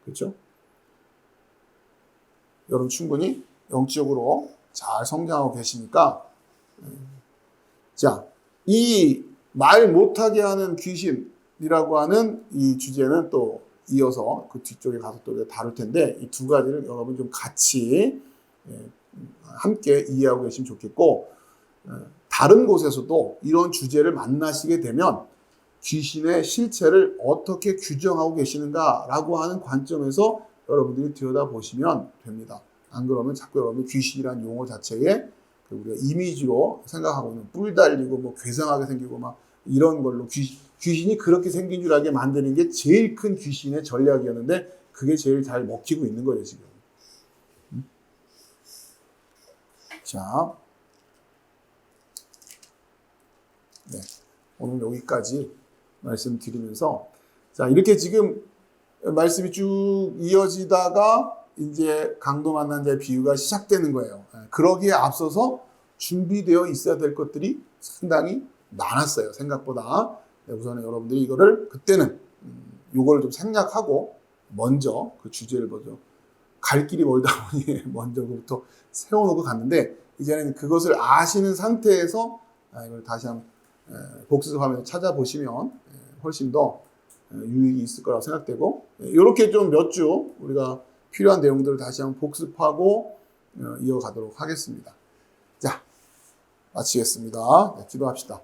A: 그렇죠? 여러분 충분히 영적으로 잘 성장하고 계시니까 자, 이 말 못하게 하는 귀신이라고 하는 이 주제는 또 이어서 그 뒤쪽에 가서 또 다룰 텐데 이 두 가지를 여러분 좀 같이 함께 이해하고 계시면 좋겠고 다른 곳에서도 이런 주제를 만나시게 되면 귀신의 실체를 어떻게 규정하고 계시는가라고 하는 관점에서 여러분들이 들여다보시면 됩니다. 안 그러면 자꾸 여러분이 귀신이라는 용어 자체에 우리가 이미지로 생각하고 있는 뿔 달리고 뭐 괴상하게 생기고 막 이런 걸로 귀신이 그렇게 생긴 줄 알게 만드는 게 제일 큰 귀신의 전략이었는데 그게 제일 잘 먹히고 있는 거예요 지금. 자, 네, 오늘 여기까지 말씀드리면서 자 이렇게 지금 말씀이 쭉 이어지다가 이제 강도 만난 자의 비유가 시작되는 거예요. 그러기에 앞서서 준비되어 있어야 될 것들이 상당히 많았어요. 생각보다. 우선은 여러분들이 이거를 그때는 요걸 좀 생략하고 먼저 그 주제를 먼저 갈 길이 멀다 보니 먼저 그부터 세워놓고 갔는데 이제는 그것을 아시는 상태에서 이걸 다시 한번 복습하면서 찾아보시면 훨씬 더 유익이 있을 거라고 생각되고 이렇게 좀 몇 주 우리가 필요한 내용들을 다시 한번 복습하고 이어가도록 하겠습니다. 자, 마치겠습니다. 네, 기도합시다.